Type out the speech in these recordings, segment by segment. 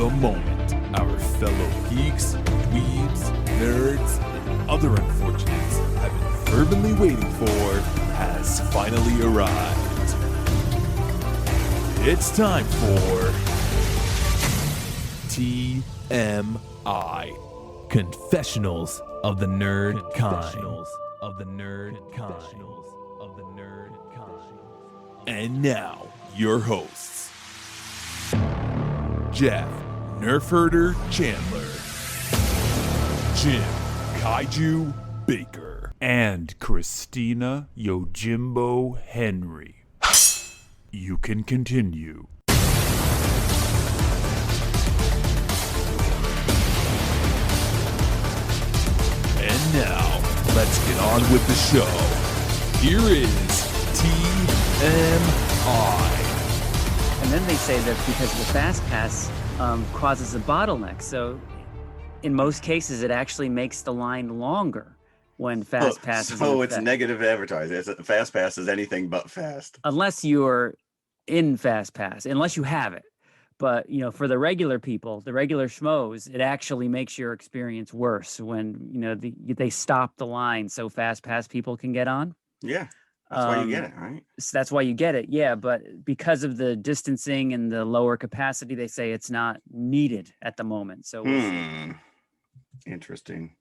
the moment our fellow geeks, dweebs, nerds, and other unfortunates have been fervently waiting for has finally arrived. It's time for TMI, Confessionals of the Nerd Kind. And now, your hosts, Jeff Nerfherder Chandler, Jim Kaiju Baker, and Christina Yojimbo Henry. You can continue. And now, let's get on with the show. Here is TMI. And then they say that because the fast pass causes a bottleneck. So in most cases, it actually makes the line longer when fast pass is So it's negative advertising. Fast pass is anything but fast. Unless you're in fast pass, unless you have it. But, you know, for the regular people, the regular schmoes, it actually makes your experience worse when, you know, they stop the line so fast pass people can get on. Yeah. That's why you get it, right? So that's why you get it. Yeah. But because of the distancing and the lower capacity, they say it's not needed at the moment. So interesting.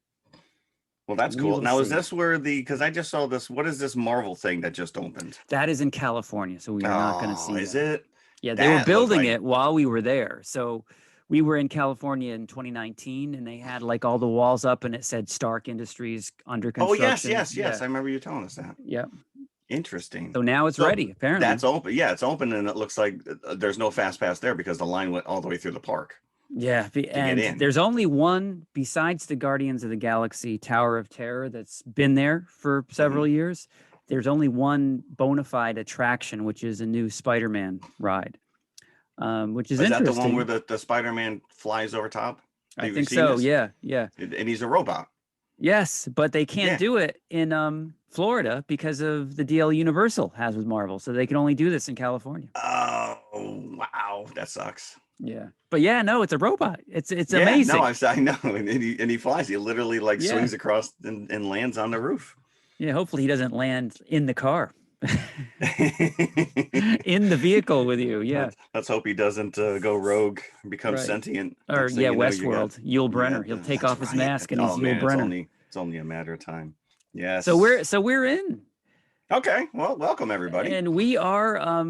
Well, that's cool. Now, is this where because I just saw this, what is this Marvel thing that just opened? That is in California. So we are not going to see is it? Yeah, they were building it while we were there. So we were in California in 2019 and they had like all the walls up and it said Stark Industries under construction. Oh, yes. I remember you telling us that. Yeah. Interesting. So now it's ready, apparently. That's open. Yeah, it's open and it looks like there's no fast pass there because the line went all the way through the park. Yeah, and there's only one besides the Guardians of the Galaxy Tower of Terror that's been there for several years. There's only one bona fide attraction, which is a new Spider-Man ride, which is interesting. Is that the one where the Spider-Man flies over top? I think so. Yeah. And he's a robot. Yes, but they can't do it in Florida because of the deal Universal has with Marvel. So they can only do this in California. Oh, wow. That sucks. Yeah. But yeah, no, it's a robot. It's amazing. No, I know. And he flies. He literally swings across and lands on the roof. Yeah, hopefully he doesn't land in the car. In the vehicle with you. Yeah. Let's hope he doesn't go rogue and become sentient. Or Westworld. Yul Brynner. He'll take off his mask and he's Yul Brynner. It's only a matter of time. Yes. So we're in. Okay. Well, welcome everybody. And we are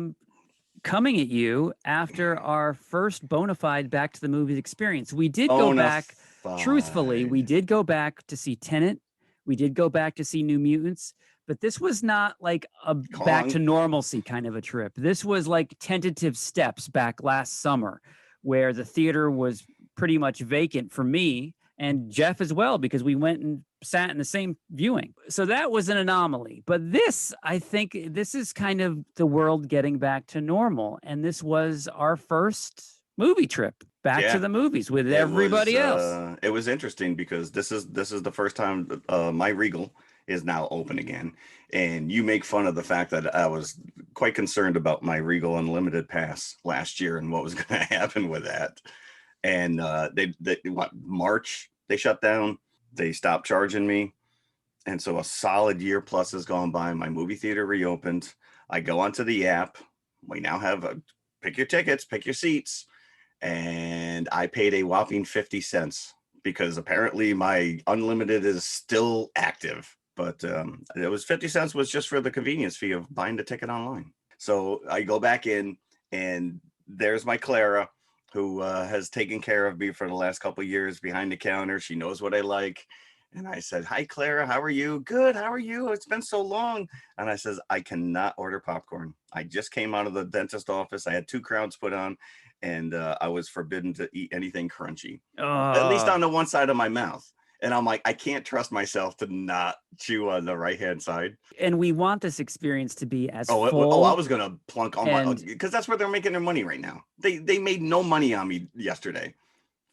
coming at you after our first bona fide back to the movies experience. We did go back. Truthfully, we did go back to see Tenet. We did go back to see New Mutants, but this was not like a back to normalcy kind of a trip. This was like tentative steps back last summer where the theater was pretty much vacant for me and Jeff as well, because we went and sat in the same viewing. So that was an anomaly. But this, I think this is kind of the world getting back to normal. And this was our first movie trip back to the movies with everybody else. It was interesting because this is the first time my Regal is now open again, and you make fun of the fact that I was quite concerned about my Regal Unlimited pass last year and what was going to happen with that. And March they shut down, they stopped charging me, and so a solid year plus has gone by. My movie theater reopened. I go onto the app. We now have pick your tickets, pick your seats. And I paid a whopping 50 cents because apparently my unlimited is still active. But it was 50 cents was just for the convenience fee of buying the ticket online. So I go back in and there's my Clara, who has taken care of me for the last couple of years behind the counter. She knows what I like. And I said, "Hi, Clara, how are you?" "Good, how are you? It's been so long." And I says, "I cannot order popcorn. I just came out of the dentist office. I had 2 crowns put on. And I was forbidden to eat anything crunchy, at least on the one side of my mouth." And I'm like, I can't trust myself to not chew on the right-hand side. And we want this experience to be as full. I was going to plunk on my, because that's where they're making their money right now. They made no money on me yesterday.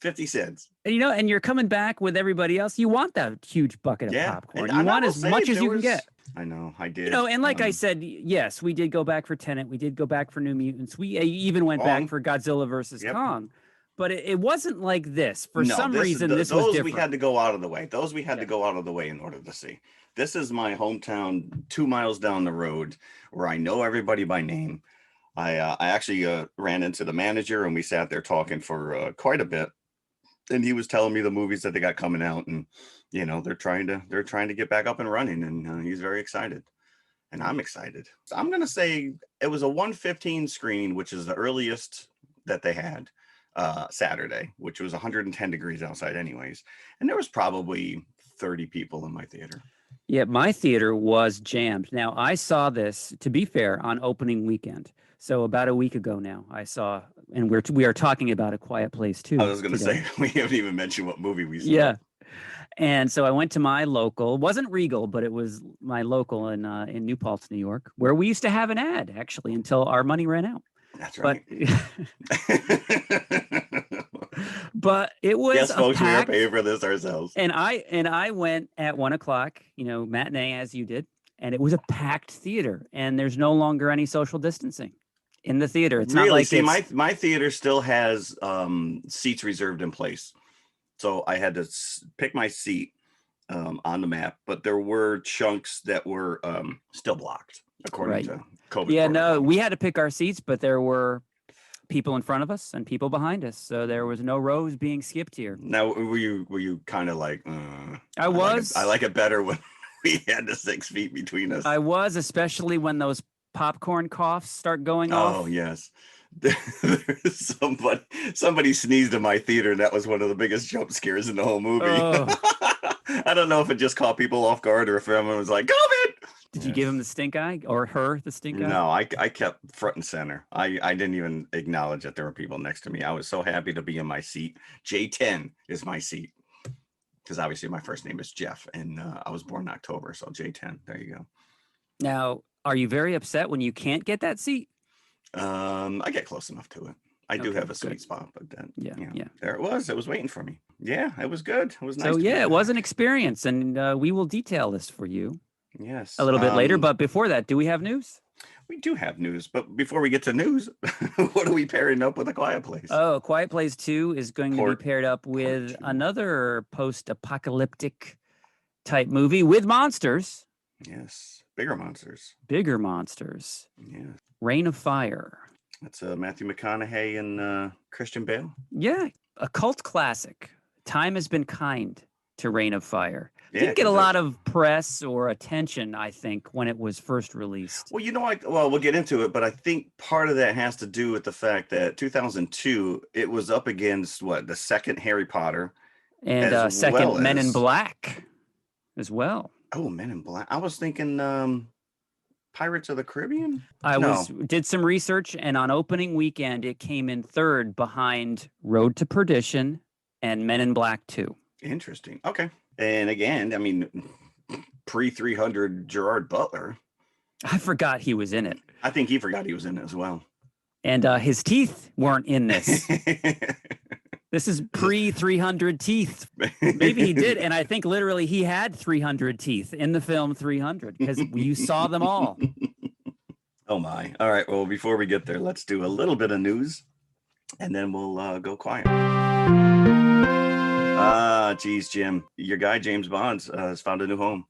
50 cents. You know, and you're coming back with everybody else. You want that huge bucket of popcorn. You want as much as you can get. I know, I did. You know, and like I said, yes, we did go back for Tenet. We did go back for New Mutants. We even went back for Godzilla versus Kong. But it wasn't like this. For some reason, this those was different. we had to go out of the way. Those we had to go out of the way in order to see. This is my hometown, 2 miles down the road, where I know everybody by name. I actually ran into the manager, and we sat there talking for quite a bit. And he was telling me the movies that they got coming out, and they're trying to get back up and running, and he's very excited, and I'm excited. So I'm gonna say it was a 1:15 screening, which is the earliest that they had Saturday, which was 110 degrees outside, anyways, and there was probably 30 people in my theater. Yeah, my theater was jammed. Now, I saw this, to be fair, on opening weekend. So about a week ago now, I saw, and we are talking about A Quiet Place too. I was going to say, we haven't even mentioned what movie we saw. Yeah. And so I went to my local, wasn't Regal, but it was my local in New Paltz, New York, where we used to have an ad, actually, until our money ran out. That's right. But it was yes, folks, we are paying for this ourselves. And I went at 1:00, matinee as you did, and it was a packed theater, and there's no longer any social distancing in the theater. It's really, not like my theater still has seats reserved in place, so I had to pick my seat on the map, but there were chunks that were still blocked according to COVID. Yeah, no, we had to pick our seats, but there were people in front of us and people behind us, so there was no rows being skipped here. Now, were you kind of like? I was. I like it better when we had the 6 feet between us. I was, especially when those popcorn coughs start going off. Oh yes. Somebody sneezed in my theater, and that was one of the biggest jump scares in the whole movie. Oh. I don't know if it just caught people off guard or if everyone was like, COVID! Did you give him the stink eye or her the stink eye? No, I kept front and center. I didn't even acknowledge that there were people next to me. I was so happy to be in my seat. J10 is my seat, because obviously my first name is Jeff, and I was born in October, so J10. There you go. Now, are you very upset when you can't get that seat? I get close enough to it. I do have a sweet spot, but then there it was. It was waiting for me. Yeah, it was good. It was nice. So it was an experience, and we will detail this for you. Yes, a little bit later. But before that, do we have news? We do have news, but before we get to news, what are we pairing up with A Quiet Place? Oh, Quiet Place 2 is going to be paired up with another post-apocalyptic type movie with monsters. Yes, bigger monsters. Bigger monsters. Yeah. Reign of Fire. That's Matthew McConaughey and Christian Bale. Yeah, a cult classic. Time has been kind to Reign of Fire. Yeah, didn't get a lot of press or attention, I think, when it was first released. Well, we'll get into it, but I think part of that has to do with the fact that 2002, it was up against the second Harry Potter. And second Men in Black as well. Oh, Men in Black. I was thinking Pirates of the Caribbean? Did some research, and on opening weekend, it came in third behind Road to Perdition and Men in Black 2. Interesting. Okay. And again, I mean, pre-300 Gerard Butler. I forgot he was in it. I think he forgot he was in it as well. And his teeth weren't in this. This is pre-300 teeth. Maybe he did. And I think literally he had 300 teeth in the film 300 because you saw them all. Oh, my. All right. Well, before we get there, let's do a little bit of news and then we'll go quiet. Geez, Jim, your guy James Bond has found a new home.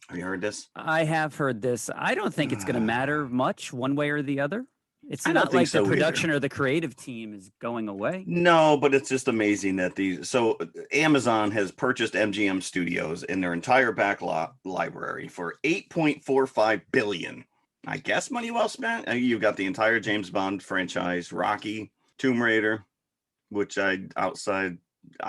Have you heard this? I have heard this. I don't think it's going to matter much one way or the other. It's not like the production or the creative team is going away. No, but it's just amazing that Amazon has purchased MGM Studios in their entire backlot library for $8.45 billion. I guess money well spent. You've got the entire James Bond franchise, Rocky, Tomb Raider, which I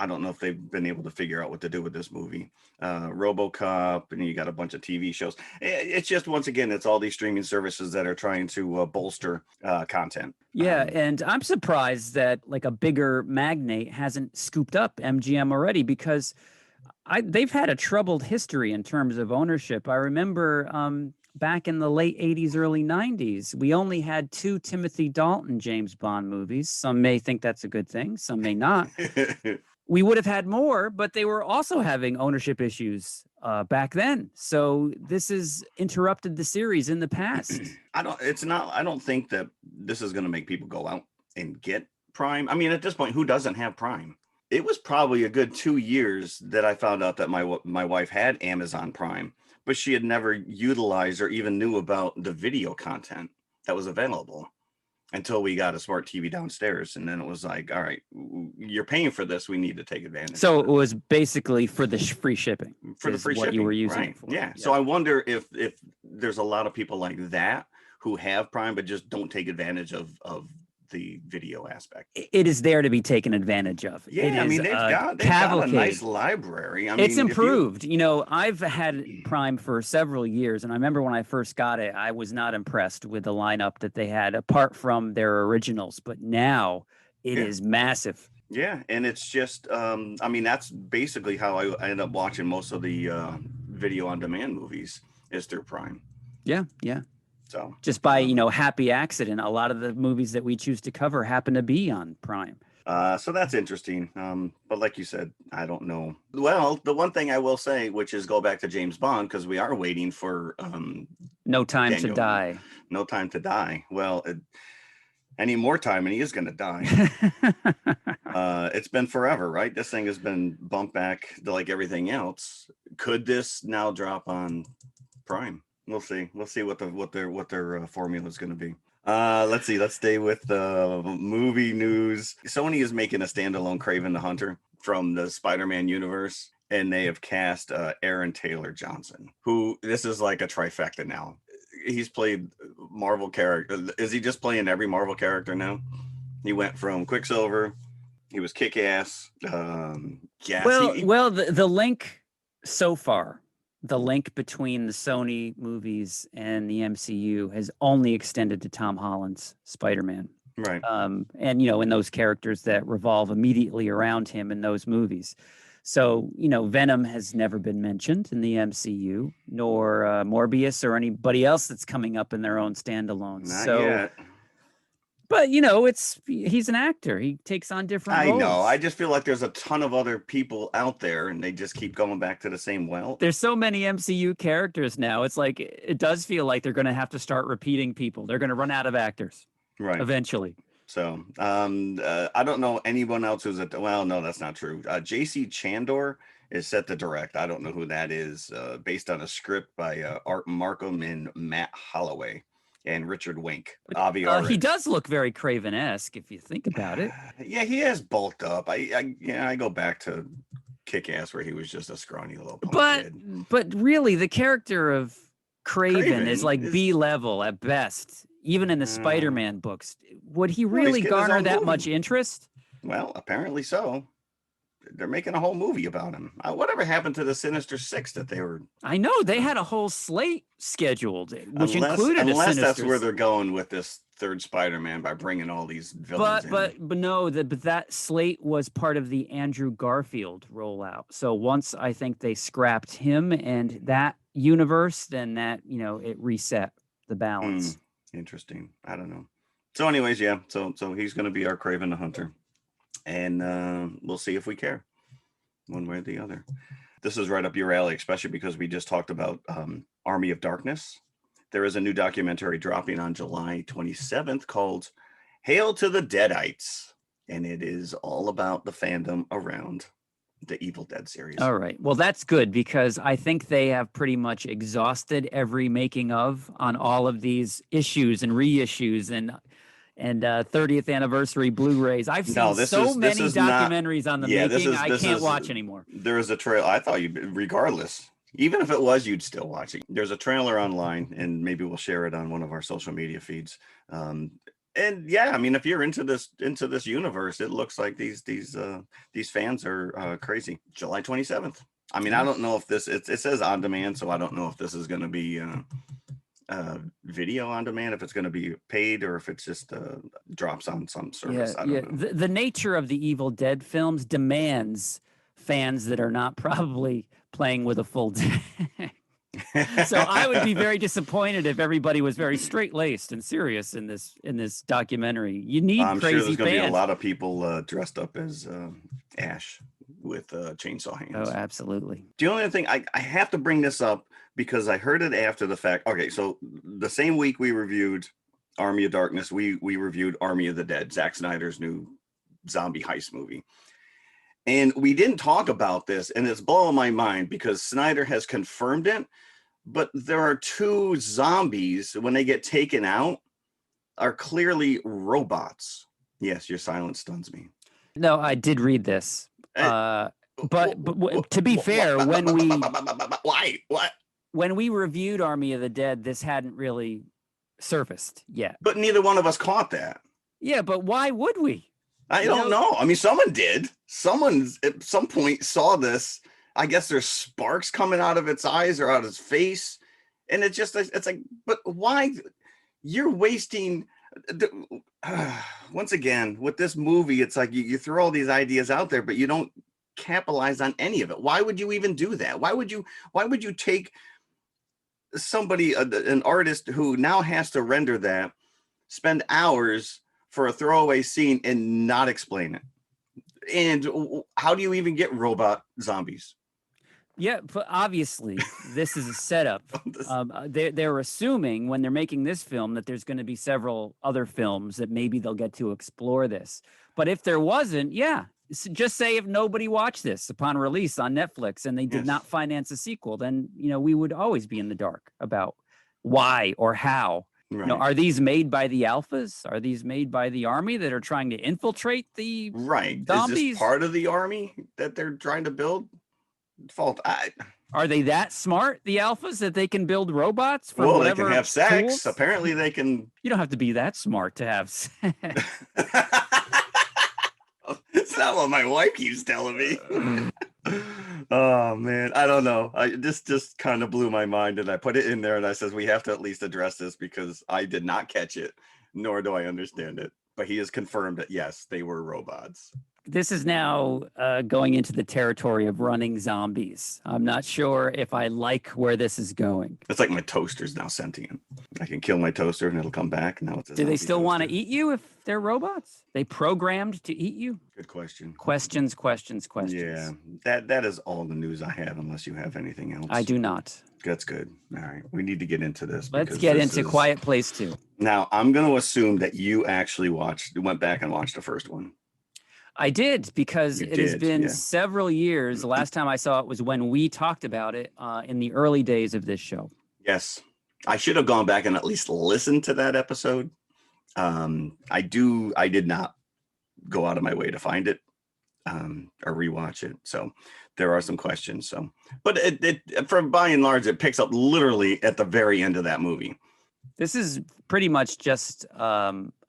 don't know if they've been able to figure out what to do with this movie. RoboCop, and you got a bunch of TV shows. It's just, once again, it's all these streaming services that are trying to bolster content. Yeah, and I'm surprised that like a bigger magnate hasn't scooped up MGM already, because they've had a troubled history in terms of ownership. I remember back in the late 80s, early 90s, we only had 2 Timothy Dalton James Bond movies. Some may think that's a good thing, some may not. We would have had more, but they were also having ownership issues back then. So this has interrupted the series in the past. I don't think that this is going to make people go out and get Prime. I mean, at this point, who doesn't have Prime? It was probably a good 2 years that I found out that my wife had Amazon Prime, but she had never utilized or even knew about the video content that was available until we got a smart TV downstairs. And then it was like, all right, you're paying for this. We need to take advantage. So it was basically for the free shipping. For the free shipping. What you were using it for. Yeah. So I wonder if there's a lot of people like that who have Prime, but just don't take advantage of the video aspect. It is there to be taken advantage of. Yeah, I mean, they've got a nice library. I mean, it's improved. You know, I've had Prime for several years, and I remember when I first got it, I was not impressed with the lineup that they had, apart from their originals. But now it is massive. Yeah, and it's just, I mean, that's basically how I end up watching most of the video on demand movies is through Prime. Yeah, yeah. So just by, you know, happy accident, a lot of the movies that we choose to cover happen to be on Prime. So that's interesting. But like you said, I don't know. Well, the one thing I will say, which is go back to James Bond, because we are waiting for No Time to Die. No Time to Die. Well, any more time and he is going to die. It's been forever, right? This thing has been bumped back to like everything else. Could this now drop on Prime? We'll see. We'll see what their formula is going to be. Let's see. Let's stay with the movie news. Sony is making a standalone Kraven the Hunter from the Spider-Man universe, and they have cast Aaron Taylor Johnson, who this is like a trifecta now. He's played Marvel character. Is he just playing every Marvel character now? He went from Quicksilver. He was Kick-Ass. Yes. Well, the link so far. The link between the Sony movies and the MCU has only extended to Tom Holland's Spider-Man. Right. And, you know, in those characters that revolve immediately around him in those movies. So, you know, Venom has never been mentioned in the MCU, nor Morbius or anybody else that's coming up in their own standalones. Not yet. But, you know, he's an actor. He takes on different roles. I know. I just feel like there's a ton of other people out there and they just keep going back to the same well. There's so many MCU characters now. It's like, it does feel like they're going to have to start repeating people. They're going to run out of actors. Right. Eventually. So, I don't know anyone else who's well, no, that's not true. JC Chandor is set to direct. I don't know who that is, based on a script by Art Markham and Matt Holloway. And Richard Wink. He does look very Craven-esque if you think about it. Yeah, he has bulked up. I go back to Kick-Ass where he was just a scrawny little punk kid. But really, the character of Craven is like B-level at best, even in the Spider-Man books. Would he really garner that much interest? Well, apparently so. They're making a whole movie about him. Whatever happened to the Sinister Six that they were? I know they had a whole slate scheduled, which included unless that's where they're going with this third Spider-Man by bringing all these villains but no, that slate was part of the Andrew Garfield rollout. So once I think they scrapped him and that universe, then that, you know, it reset the balance. Interesting. I don't know. So anyways, yeah. So he's going to be our Kraven the Hunter. And we'll see if we care one way or the other. This is right up your alley, especially because we just talked about Army of Darkness. There is a new documentary dropping on July 27th called Hail to the Deadites. And it is all about the fandom around the Evil Dead series. All right. Well, that's good because I think they have pretty much exhausted every making of on all of these issues and reissues and 30th anniversary Blu-rays. I've seen many documentaries on the making. I can't watch anymore. There is a trailer. I thought regardless, even if it was, you'd still watch it. There's a trailer online, and maybe we'll share it on one of our social media feeds. And yeah, I mean, if you're into this universe, it looks like these fans are crazy. July 27th. I mean, I don't know if it says on demand, so I don't know if this is going to be video on demand, if it's going to be paid or if it's just drops on some service. I don't know. The nature of the Evil Dead films demands fans that are not probably playing with a full deck. So I would be very disappointed if everybody was very straight-laced and serious in this documentary. You need I'm crazy sure there's going to be a fans. lot of people dressed up as Ash with chainsaw hands. Oh, absolutely. The only thing I have to bring this up because I heard it after the fact. Okay, so the same week we reviewed Army of Darkness, we reviewed Army of the Dead, Zack Snyder's new zombie heist movie. And we didn't talk about this, and it's blowing my mind because Snyder has confirmed it, but there are 2 zombies when they get taken out are clearly robots. Yes, your silence stuns me. No, I did read this. But to be fair, when we what? When we reviewed Army of the Dead, this hadn't really surfaced yet. But neither one of us caught that. Yeah, but why would we? I don't know. I mean, someone did. Someone at some point saw this. I guess there's sparks coming out of its eyes or out of its face. And it's like, but why? You're wasting. Once again, with this movie, it's like you throw all these ideas out there, but you don't capitalize on any of it. Why would you even do that? Why would you take somebody, an artist who now has to render that, spend hours for a throwaway scene and not explain it? And how do you even get robot zombies? Yeah, but obviously this is a setup. They're assuming when they're making this film that there's going to be several other films that maybe they'll get to explore this. But if there wasn't, yeah, just say if nobody watched this upon release on Netflix and they did not finance a sequel, then, we would always be in the dark about why or how. Right. Are these made by the Alphas? Are these made by the Army that are trying to infiltrate the zombies? Is this part of the Army that they're trying to build? Are they that smart, the Alphas, that they can build robots? Well, they can have sex. Tools? Apparently they can. You don't have to be that smart to have sex. It's not what my wife keeps telling me. Oh man, I don't know. This just kind of blew my mind, and I put it in there, and I says we have to at least address this because I did not catch it, nor do I understand it. But he has confirmed that yes, they were robots. This is now going into the territory of running zombies. I'm not sure if I like where this is going. It's like my toaster's now sentient. I can kill my toaster and it'll come back. Now it's a Do they still want to eat you if they're robots? They programmed to eat you? Good question. Questions. Yeah, that is all the news I have, unless you have anything else. I do not. That's good. All right, we need to get into this. Let's get into Quiet Place 2. Now, I'm going to assume that you actually went back and watched the first one. I did, because it has been several years. The last time I saw it was when we talked about it in the early days of this show. Yes. I should have gone back and at least listened to that episode. I did not go out of my way to find it or rewatch it. So there are some questions. But it for by and large, it picks up literally at the very end of that movie. This is pretty much just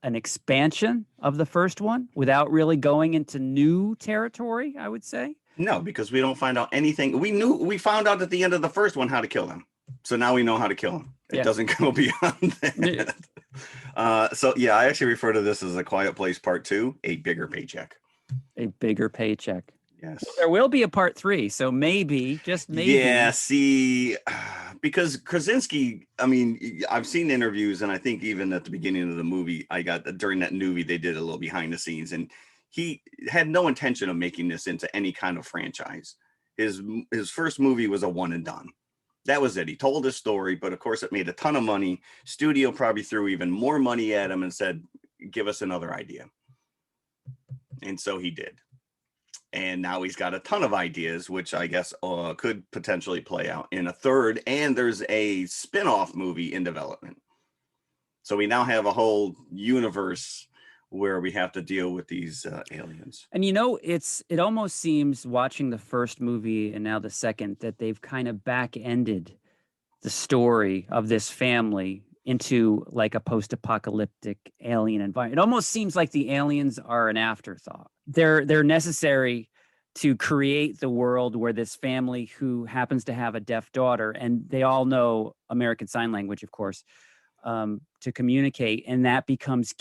an expansion of the first one without really going into new territory, I would say. No, because we don't find out anything. We found out at the end of the first one how to kill them. So now we know how to kill them. It doesn't go beyond that. I actually refer to this as A Quiet Place Part 2, a bigger paycheck. A bigger paycheck. Yes. Well, there will be a part 3, so maybe, just maybe. Yeah, see, because Krasinski, I mean, I've seen interviews, and I think even at the beginning of the movie, during that movie, they did a little behind the scenes, and he had no intention of making this into any kind of franchise. His first movie was a one and done. That was it. He told his story, but of course it made a ton of money. Studio probably threw even more money at him and said, give us another idea. And so he did. And now he's got a ton of ideas, which I guess could potentially play out in a third. And there's a spin-off movie in development. So we now have a whole universe where we have to deal with these aliens. And it almost seems, watching the first movie and now the second, that they've kind of back-ended the story of this family into like a post-apocalyptic alien environment. It almost seems like the aliens are an afterthought. They're necessary to create the world where this family, who happens to have a deaf daughter, and they all know American Sign Language, of course, to communicate, and that becomes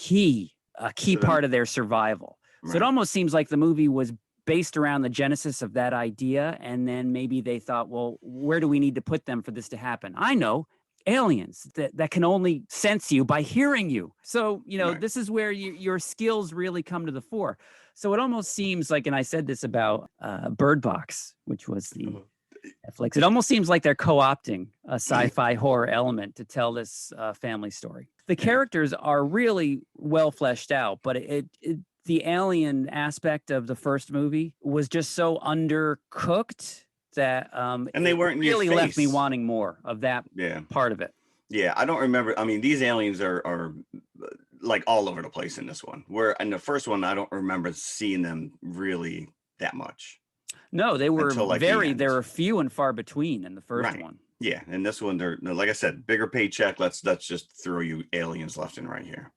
a key part of their survival. Right. So it almost seems like the movie was based around the genesis of that idea, and then maybe they thought, well, where do we need to put them for this to happen? I know. Aliens that can only sense you by hearing you. So, right. This is where your skills really come to the fore. So it almost seems like, and I said this about Bird Box, which was the Netflix, it almost seems like they're co-opting a sci-fi horror element to tell this family story. The characters are really well fleshed out, but the alien aspect of the first movie was just so undercooked that and they weren't really in your left me face. wanting more of that part of it. Yeah, I don't remember. I mean, these aliens are like all over the place in this one. Where in the first one, I don't remember seeing them really that much. No, they were until, like, they were few and far between in the first one. Yeah, and this one, they're like I said, bigger paycheck. Let's just throw you aliens left and right here.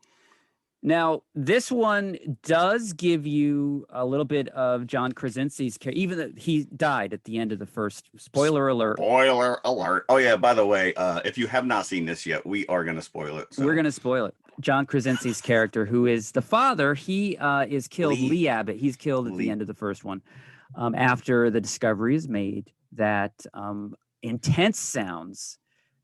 Now, this one does give you a little bit of John Krasinski's character, even though he died at the end of the first. Spoiler alert. Spoiler alert. Oh, yeah, by the way, if you have not seen this yet, we are going to spoil it. So. We're going to spoil it. John Krasinski's character, who is the father, he is killed. Lee Abbott. He's killed at the end of the first one after the discovery is made that intense sounds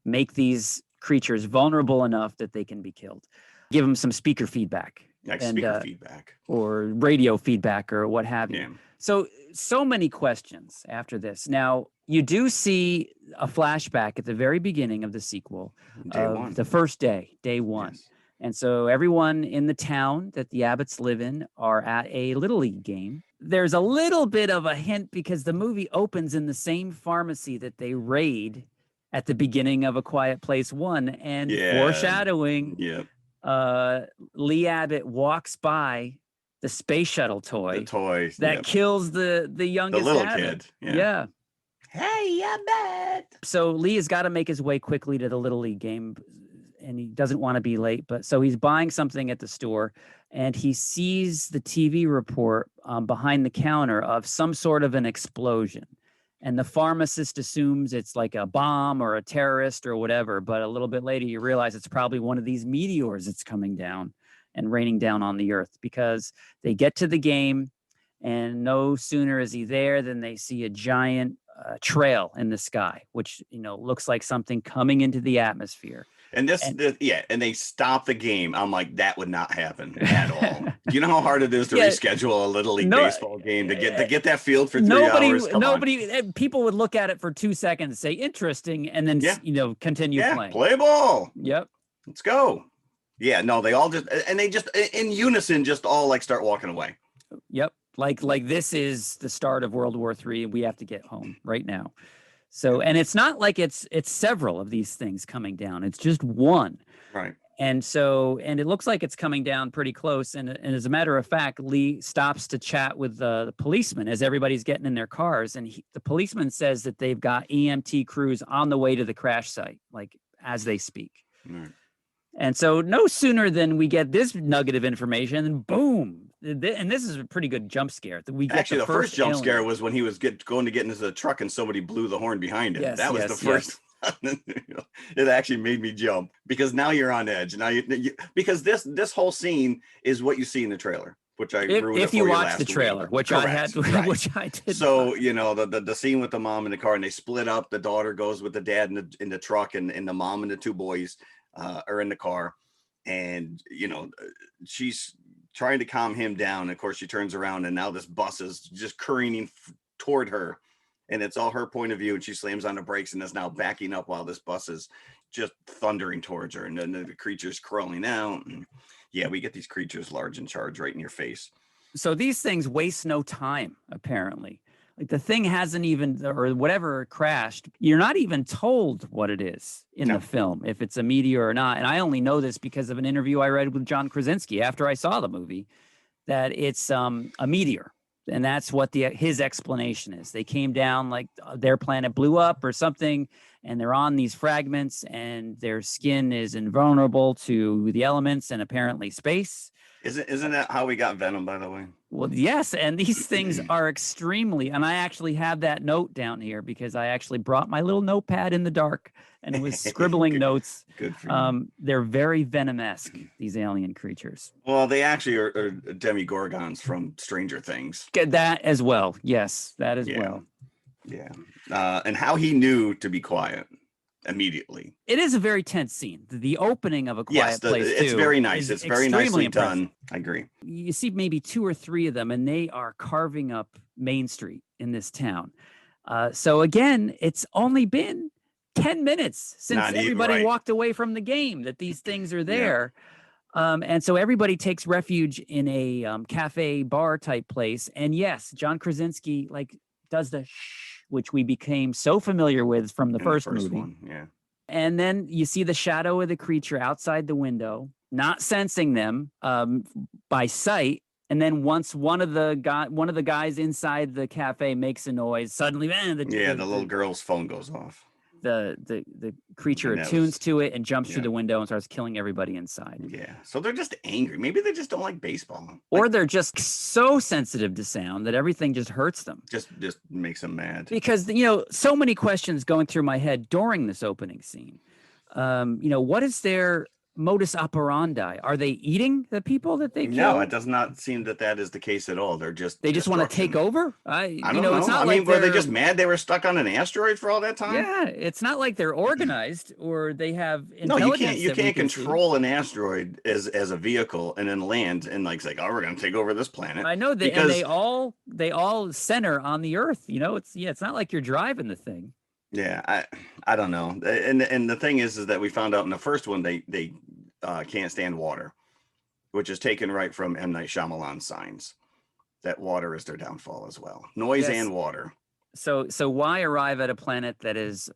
make these creatures vulnerable enough that they can be killed. Give them some speaker feedback, feedback, or radio feedback, or what have you. Yeah. So many questions after this. Now, you do see a flashback at the very beginning of the sequel, the first day one. Yes. And so everyone in the town that the Abbotts live in are at a Little League game. There's a little bit of a hint because the movie opens in the same pharmacy that they raid at the beginning of A Quiet Place 1, and foreshadowing. Yeah. Lee Abbott walks by the space shuttle toy that kills the youngest, the little Abbott. Kid. Yeah. Hey, Abbott. So Lee has got to make his way quickly to the Little League game, and he doesn't want to be late. But so he's buying something at the store, and he sees the TV report behind the counter of some sort of an explosion. And the pharmacist assumes it's like a bomb or a terrorist or whatever. But a little bit later, you realize it's probably one of these meteors that's coming down and raining down on the earth, because they get to the game, and no sooner is he there than they see a giant trail in the sky, which, looks like something coming into the atmosphere. And and they stop the game. I'm like, that would not happen at all. Do you know how hard it is to reschedule a Little League baseball game to get that field for 3 hours? People would look at it for 2 seconds, say interesting, and then continue playing. Play ball. Yep. Let's go. Yeah, no, they all just in unison just all like start walking away. Yep. Like this is the start of World War III, and we have to get home right now. So, and it's not like it's several of these things coming down. It's just one. Right. And it looks like it's coming down pretty close. And as a matter of fact, Lee stops to chat with the policeman as everybody's getting in their cars. And the policeman says that they've got EMT crews on the way to the crash site, like as they speak. Right. And so no sooner than we get this nugget of information, and boom. And this is a pretty good jump scare. That we get the first jump scare was when he was going to get into the truck and somebody blew the horn behind him. That was the first. It actually made me jump, because now you're on edge. Now because this whole scene is what you see in the trailer, which I ruined if you watch the trailer, which I had, which I did. So the scene with the mom in the car, and they split up. The daughter goes with the dad in the truck, and the mom and the two boys are in the car, and she's trying to calm him down. Of course, she turns around, and now this bus is just careening toward her, and it's all her point of view, and she slams on the brakes and is now backing up while this bus is just thundering towards her, and then the creature's crawling out. And we get these creatures large in charge right in your face. So these things waste no time, apparently. Like the thing hasn't even, or whatever crashed, you're not even told what it is in the film, if it's a meteor or not. And I only know this because of an interview I read with John Krasinski after I saw the movie, that it's a meteor. And that's what his explanation is. They came down, like their planet blew up or something, and they're on these fragments, and their skin is invulnerable to the elements and apparently space. Isn't that how we got Venom, by the way? Well, yes, and these things are extremely, and I actually have that note down here because I actually brought my little notepad in the dark and was scribbling notes. Good for you. They're very venom-esque, these alien creatures. Well, they actually are demigorgons from Stranger Things. Get that as well. Yes, that as well. Yeah. And how he knew to be quiet immediately. It is a very tense scene. The opening of A Quiet Place it's very nice. It's very nicely done. I agree. You see maybe 2 or 3 of them, and they are carving up Main Street in this town. So again, it's only been 10 minutes since everybody walked away from the game that these things are there. And so everybody takes refuge in a cafe bar type place. And yes, John Krasinski does the shh, which we became so familiar with from the first movie. One, yeah. And then you see the shadow of the creature outside the window, not sensing them by sight. And then once one of the guys inside the cafe makes a noise, suddenly, the little girl's phone goes off. The creature attunes to it and jumps through the window and starts killing everybody inside. Yeah. So they're just angry. Maybe they just don't like baseball. Or they're just so sensitive to sound that everything just hurts them. Just makes them mad. Because, so many questions going through my head during this opening scene. What is their modus operandi? Are they eating the people that they kill? No, it does not seem that is the case at all. They just want to take over. I don't know. It's not were they just mad they were stuck on an asteroid for all that time? Yeah, it's not like they're organized or they have intelligence. No, you can't control an asteroid as a vehicle and then land and say, oh, we're going to take over this planet. I know that, and they all center on the Earth. It's not like you're driving the thing. Yeah, I don't know. And the thing is that we found out in the first one they can't stand water, which is taken right from M. Night Shyamalan's signs. That water is their downfall as well. Noise and water. So why arrive at a planet that is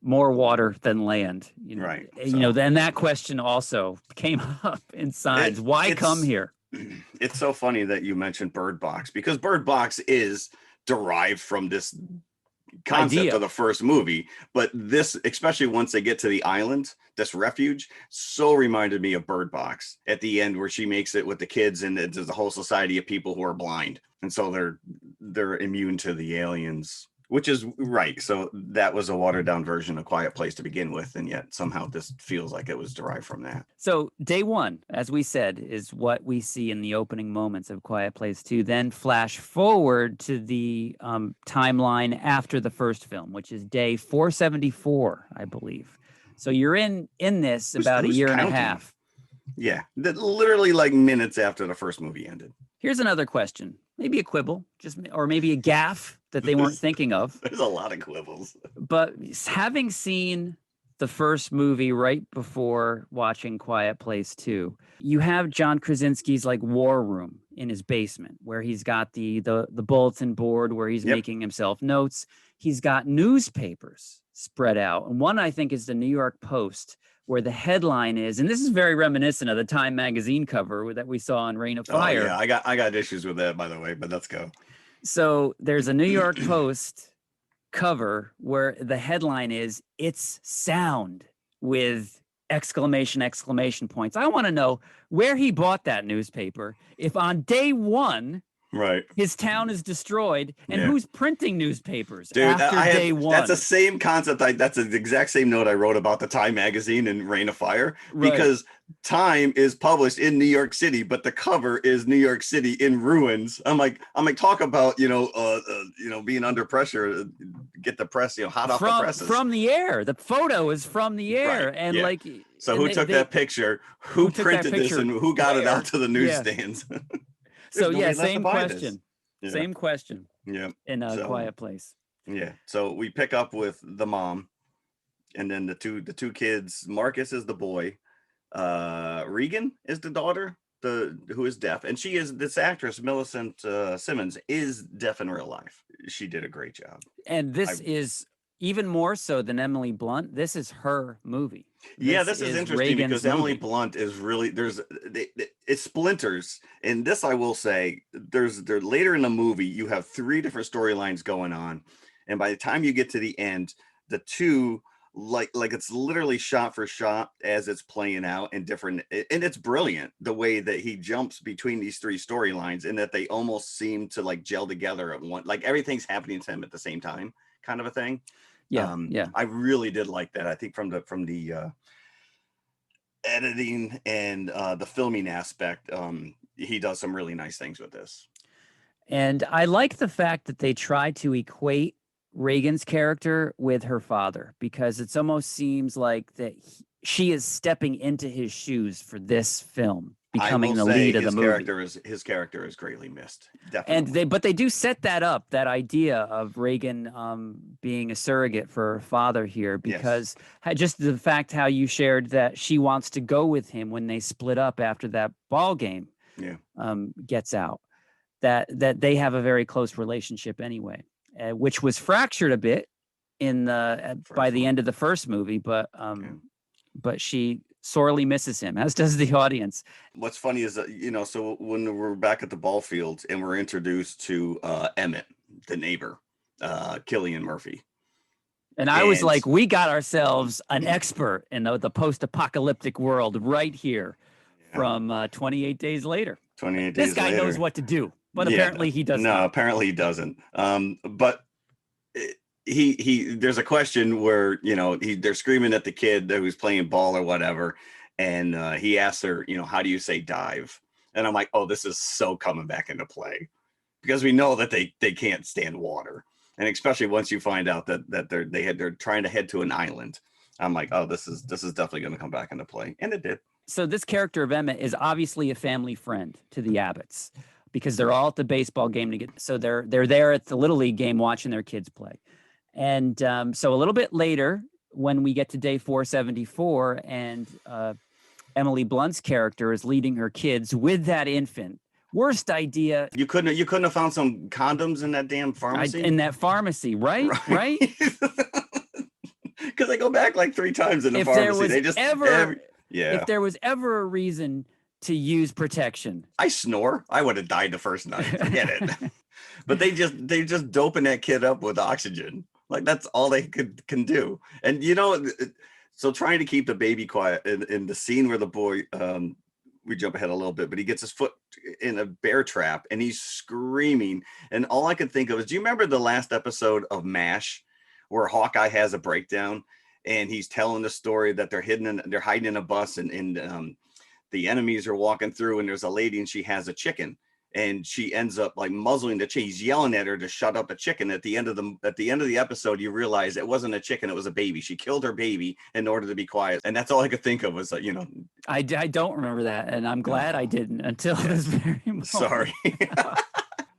more water than land? Right. Then that question also came up in signs. Why come here? It's so funny that you mentioned Bird Box, because Bird Box is derived from this concept of the first movie, but this, especially once they get to the island, this refuge, so reminded me of Bird Box at the end, where she makes it with the kids and there's a whole society of people who are blind, and so they're immune to the aliens, which is right. So that was a watered down version of Quiet Place to begin with, and yet somehow this feels like it was derived from that. So day one, as we said, is what we see in the opening moments of Quiet Place 2. Then flash forward to the timeline after the first film, which is day 474, I believe. So you're in this about a year and a half. Yeah, literally minutes after the first movie ended. Here's another question, maybe a quibble, or maybe a gaffe that they weren't thinking of. There's a lot of quibbles. But having seen the first movie right before watching Quiet Place 2, you have John Krasinski's war room in his basement, where he's got the bulletin board where he's making himself notes. He's got newspapers spread out. And one, I think, is the New York Post, where the headline is, and this is very reminiscent of the Time magazine cover that we saw in Reign of Fire. Oh, yeah, I got issues with that, by the way, but let's go. So there's a New York Post cover where the headline is, "It's sound," with exclamation points. I want to know where he bought that newspaper. If on day one, right, his town is destroyed, and who's printing newspapers after day one? That's the same concept. That's the exact same note I wrote about the Time magazine and Reign of Fire, because Time is published in New York City, but the cover is New York City in ruins. I'm like, talk about being under pressure, get the press hot off the presses from the air. The photo is from the air, and So who took that picture? Who printed this, and who got it out to the newsstands? So same question. Yeah. Same question. Yeah. In Quiet Place. Yeah. So we pick up with the mom, and then the two kids. Marcus is the boy. Regan is the daughter, who is deaf, and she is this actress, Millicent Simmons, is deaf in real life. She did a great job. And this is even more so than Emily Blunt. This is her movie. This is interesting Reagan's because movie. Emily Blunt is really it splinters. And this, I will say, there's later in the movie you have three different storylines going on, and by the time you get to the end, the two like it's literally shot for shot as it's playing out in different, and it's brilliant the way that he jumps between these three storylines, and that they almost seem to gel together at one, everything's happening to him at the same time, kind of a thing. I really did like that. I think from the editing and the filming aspect, he does some really nice things with this. And I like the fact that they try to equate Reagan's character with her father, because it's almost seems like that she is stepping into his shoes for this film. becoming the lead of the movie. His character is greatly missed. Definitely. And they do set that up, that idea of Reagan being a surrogate for her father here, because just the fact how you shared that she wants to go with him when they split up after that ball game gets out, that they have a very close relationship anyway, which was fractured a bit in by the end of the first movie, but she sorely misses him, as does the audience. What's funny is that, so when we're back at the ball field and we're introduced to Emmett, the neighbor, Cillian Murphy. And I was like, we got ourselves an expert in the post-apocalyptic world right here from 28 Days Later. 28 days later. This guy knows what to do, but apparently he doesn't. No, apparently he doesn't. But there's a question where they're screaming at the kid who's playing ball or whatever, and he asks her, how do you say dive? And I'm like, oh, this is so coming back into play, because we know that they can't stand water, and especially once you find out that they're trying to head to an island. I'm like, oh, this is definitely going to come back into play, and it did. So this character of Emmett is obviously a family friend to the Abbotts, because they're all at the baseball game together. So they're there at the Little League game watching their kids play. And so a little bit later, when we get to day 474, and Emily Blunt's character is leading her kids with that infant. Worst idea. You couldn't have found some condoms in that damn pharmacy? In that pharmacy, right? Right? Because they go back like 3 times in the pharmacy. If there was ever a reason to use protection. I snore. I would have died the first night. Forget it. But they just doping that kid up with oxygen. Like, that's all they can do. And so trying to keep the baby quiet in the scene where the boy, we jump ahead a little bit, but he gets his foot in a bear trap and he's screaming. And all I could think of is, do you remember the last episode of MASH where Hawkeye has a breakdown and he's telling the story that they're hiding in a bus and the enemies are walking through, and there's a lady and she has a chicken. And she ends up like muzzling the chicken. He's yelling at her to shut up the chicken. At the end of the episode, you realize it wasn't a chicken; it was a baby. She killed her baby in order to be quiet. And that's all I could think of was I don't remember that, and I'm glad I didn't until this very moment. Sorry.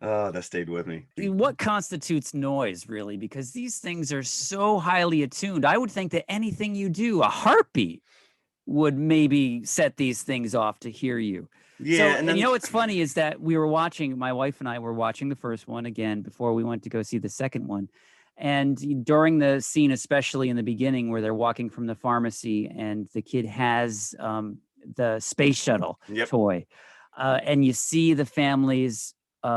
Oh, that stayed with me. What constitutes noise, really? Because these things are so highly attuned. I would think that anything you do, a heartbeat, would maybe set these things off to hear you. Yeah, and what's funny is that my wife and I were watching the first one again before we went to go see the second one. And during the scene, especially in the beginning where they're walking from the pharmacy and the kid has the space shuttle toy, and you see the family's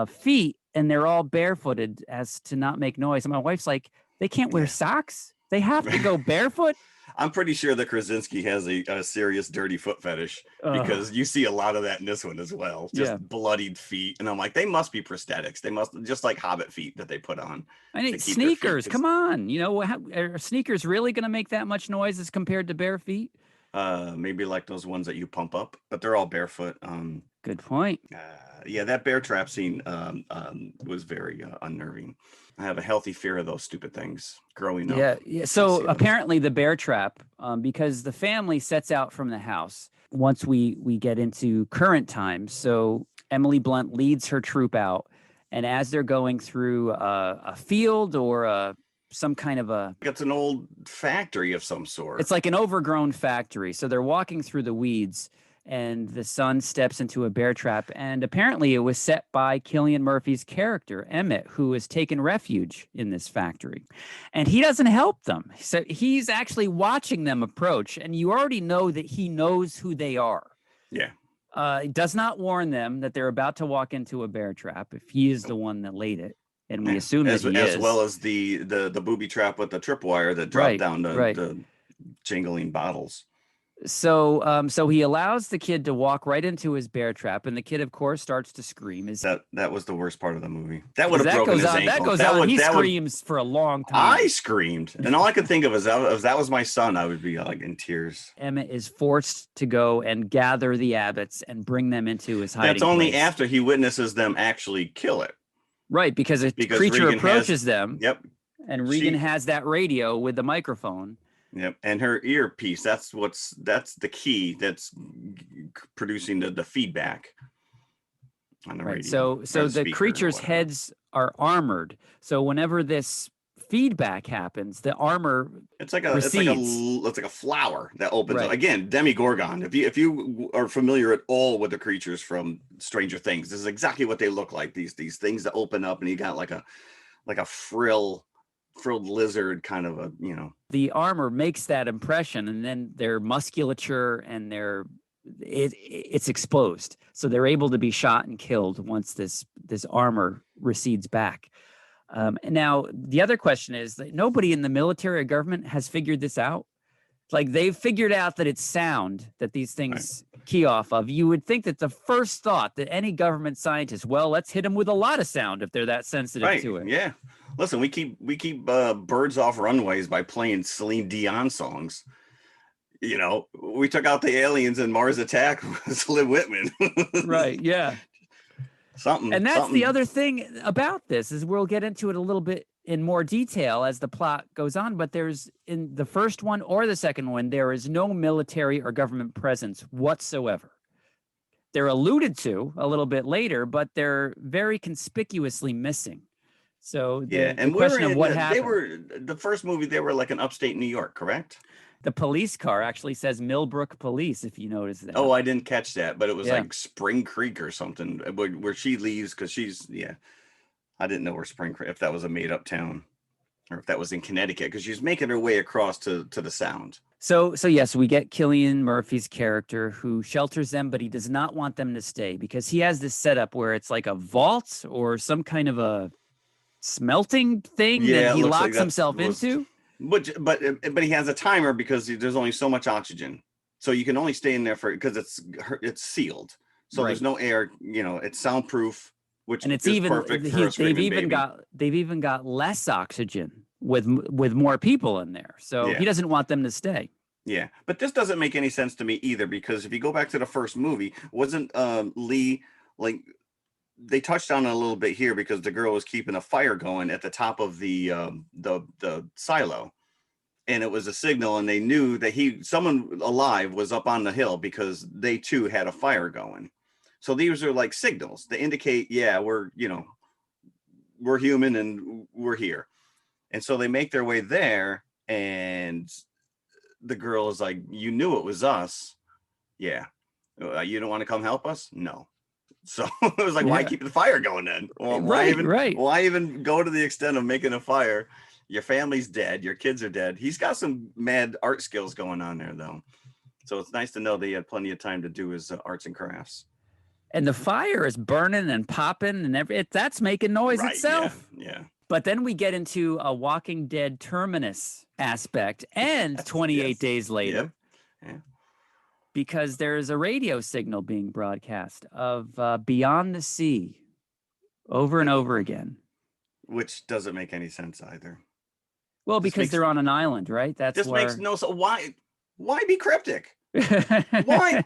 feet and they're all barefooted as to not make noise. And my wife's like, they can't wear socks? They have to go barefoot? I'm pretty sure that Krasinski has a serious dirty foot fetish, because you see a lot of that in this one as well. Just bloodied feet. And I'm like, they must be prosthetics. They must, just like Hobbit feet that they put on. I mean, sneakers, come on. Are sneakers really going to make that much noise as compared to bare feet? Maybe like those ones that you pump up, but they're all barefoot. Good point. That bear trap scene was very unnerving. I have a healthy fear of those stupid things growing up. Yeah. So apparently the bear trap, because the family sets out from the house once we get into current times. So Emily Blunt leads her troop out, and as they're going through a field or some kind of it's an old factory of some sort. It's like an overgrown factory. So they're walking through the weeds, and the son steps into a bear trap. And apparently it was set by Cillian Murphy's character, Emmett, who has taken refuge in this factory. And he doesn't help them. So he's actually watching them approach. And you already know that he knows who they are. Yeah. He does not warn them that they're about to walk into a bear trap if he is the one that laid it. And we assume that he is. As well as the booby trap with the tripwire that dropped down the jingling bottles. So he allows the kid to walk right into his bear trap, and the kid, of course, starts to scream. That was the worst part of the movie. That would have broken his ankle. That goes on. He screams for a long time. I screamed, and all I could think of is if that was my son, I would be like in tears. Emmett is forced to go and gather the Abbotts and bring them into his hiding place. That's only after he witnesses them actually kill it. Right, because creature Regan approaches them. Yep. And Regan has that radio with the microphone. Yep, and her earpiece. That's the key. That's producing the feedback on the radio. So the creature's heads are armored. So whenever this feedback happens, the armor it's like a flower that opens up. Again, Demogorgon. If you are familiar at all with the creatures from Stranger Things, this is exactly what they look like. These things that open up, and you got like a frilled lizard kind of a, the armor makes that impression, and then their musculature and it's exposed, so they're able to be shot and killed once this armor recedes back. And now the other question is that nobody in the military or government has figured this out. Like, they've figured out that it's sound that these things key off of. You would think that the first thought that any government scientist, well, let's hit them with a lot of sound if they're that sensitive to it. Yeah. Listen, we keep birds off runways by playing Celine Dion songs. We took out the aliens in Mars Attack with Liv Whitman. Right. Yeah. And that's the other thing about this, is we'll get into it a little bit in more detail as the plot goes on, but there's, in the first one or the second one, there is no military or government presence whatsoever. They're alluded to a little bit later, but they're very conspicuously missing. So the question of what happened. The first movie, they were like in upstate New York, correct? The police car actually says Millbrook Police, if you notice that. Oh, I didn't catch that, but it was like Spring Creek or something where she leaves, because I didn't know where Spring Creek, if that was a made up town or if that was in Connecticut, because she's making her way across to the Sound. So yes, we get Cillian Murphy's character who shelters them, but he does not want them to stay, because he has this setup where it's like a vault or some kind of a smelting thing that he locks himself into. But he has a timer, because there's only so much oxygen, so you can only stay in there because it's sealed, so there's no air. It's soundproof, and it's even perfect for a screaming baby. They've even got less oxygen with more people in there, so he doesn't want them to stay. Yeah, but this doesn't make any sense to me either, because if you go back to the first movie, wasn't Lee like? They touched on it a little bit here, because the girl was keeping a fire going at the top of the silo, and it was a signal, and they knew that someone alive was up on the hill, because they too had a fire going. So these are like signals that indicate, we're human and we're here. And so they make their way there, and the girl is like, "You knew it was us. Yeah. You don't want to come help us? No." So it was like, why keep the fire going then? Well, why even go to the extent of making a fire? Your family's dead. Your kids are dead. He's got some mad art skills going on there, though. So it's nice to know that he had plenty of time to do his arts and crafts. And the fire is burning and popping, and that's making noise itself. Yeah. But then we get into a Walking Dead terminus aspect, and 28 days later. Yeah. Because there's a radio signal being broadcast of Beyond the Sea over and over again. Which doesn't make any sense either. Well, because they're on an island, right? Makes no sense. Why be cryptic? Why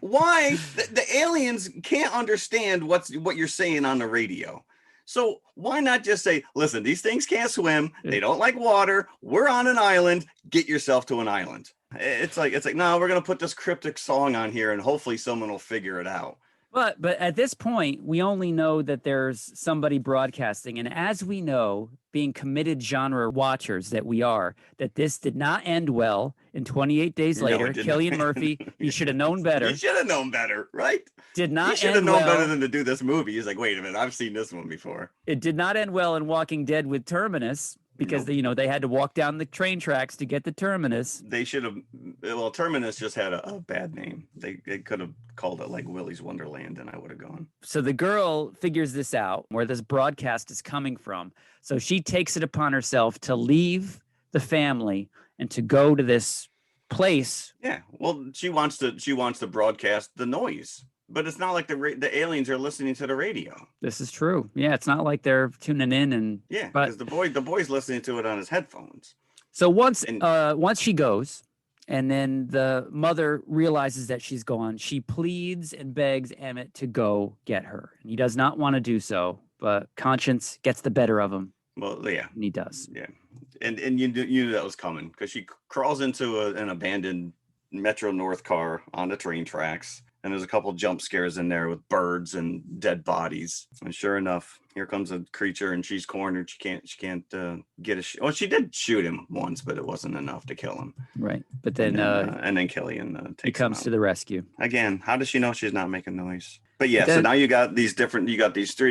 the aliens can't understand what you're saying on the radio? So why not just say, listen, these things can't swim. They don't like water. We're on an island. Get yourself to an island. It's like, no, we're going to put this cryptic song on here and hopefully someone will figure it out. But at this point, we only know that there's somebody broadcasting. And as we know, being committed genre watchers that we are, that this did not end well. In 28 days later, Cillian Murphy, he should have known better. He should have known better, right? Did not He should have known better than to do this movie. He's like, wait a minute, I've seen this one before. It did not end well in Walking Dead with Terminus, because they had to walk down the train tracks to get to Terminus. They should have. Well, Terminus just had a bad name. They could have called it like Willy's Wonderland, and I would have gone. So the girl figures this out, where this broadcast is coming from. So she takes it upon herself to leave the family and to go to this place. Yeah. Well, she wants to broadcast the noise. But it's not like the aliens are listening to the radio. This is true. Yeah, it's not like they're tuning in, and because the boy's listening to it on his headphones. So once she goes, and then the mother realizes that she's gone, she pleads and begs Emmett to go get her, and he does not want to do so, but conscience gets the better of him. Well, yeah, and he does. Yeah, and you knew that was coming, because she crawls into an abandoned Metro North car on the train tracks. And there's a couple jump scares in there with birds and dead bodies. And sure enough, here comes a creature, and she's cornered. She can't get a. Well, she did shoot him once, but it wasn't enough to kill him. Right, but then and then Killian takes he comes to the rescue again. How does she know she's not making noise? But yeah, so now you got these 3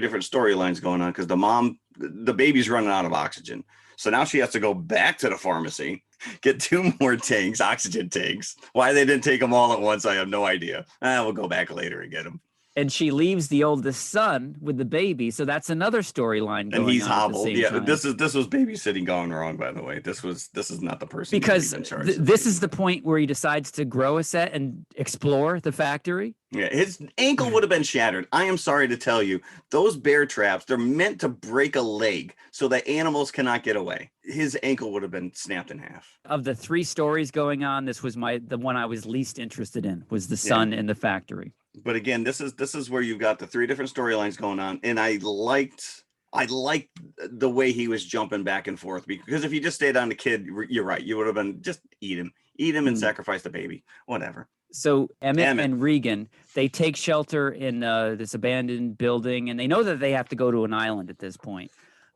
different storylines going on because the baby's running out of oxygen. So now she has to go back to the pharmacy, get 2 more tanks, oxygen tanks. Why they didn't take them all at once, I have no idea. We'll go back later and get them. And she leaves the oldest son with the baby, so that's another storyline going on. And he's hobbled. Yeah, time. This was babysitting gone wrong, by the way. This is not the person because this is the point where he decides to grow a set and explore the factory. Yeah, his ankle would have been shattered. I am sorry to tell you, those bear traps, they're meant to break a leg so that animals cannot get away. His ankle would have been snapped in half. Of the 3 stories going on, this was the one I was least interested in, was the son in the factory. But again, this is where you've got the 3 different storylines going on, and I liked the way he was jumping back and forth, because if you just stayed on the kid, you're right, you would have been just eat him and sacrifice the baby, whatever. So Emmett and Regan, they take shelter in this abandoned building, and they know that they have to go to an island at this point.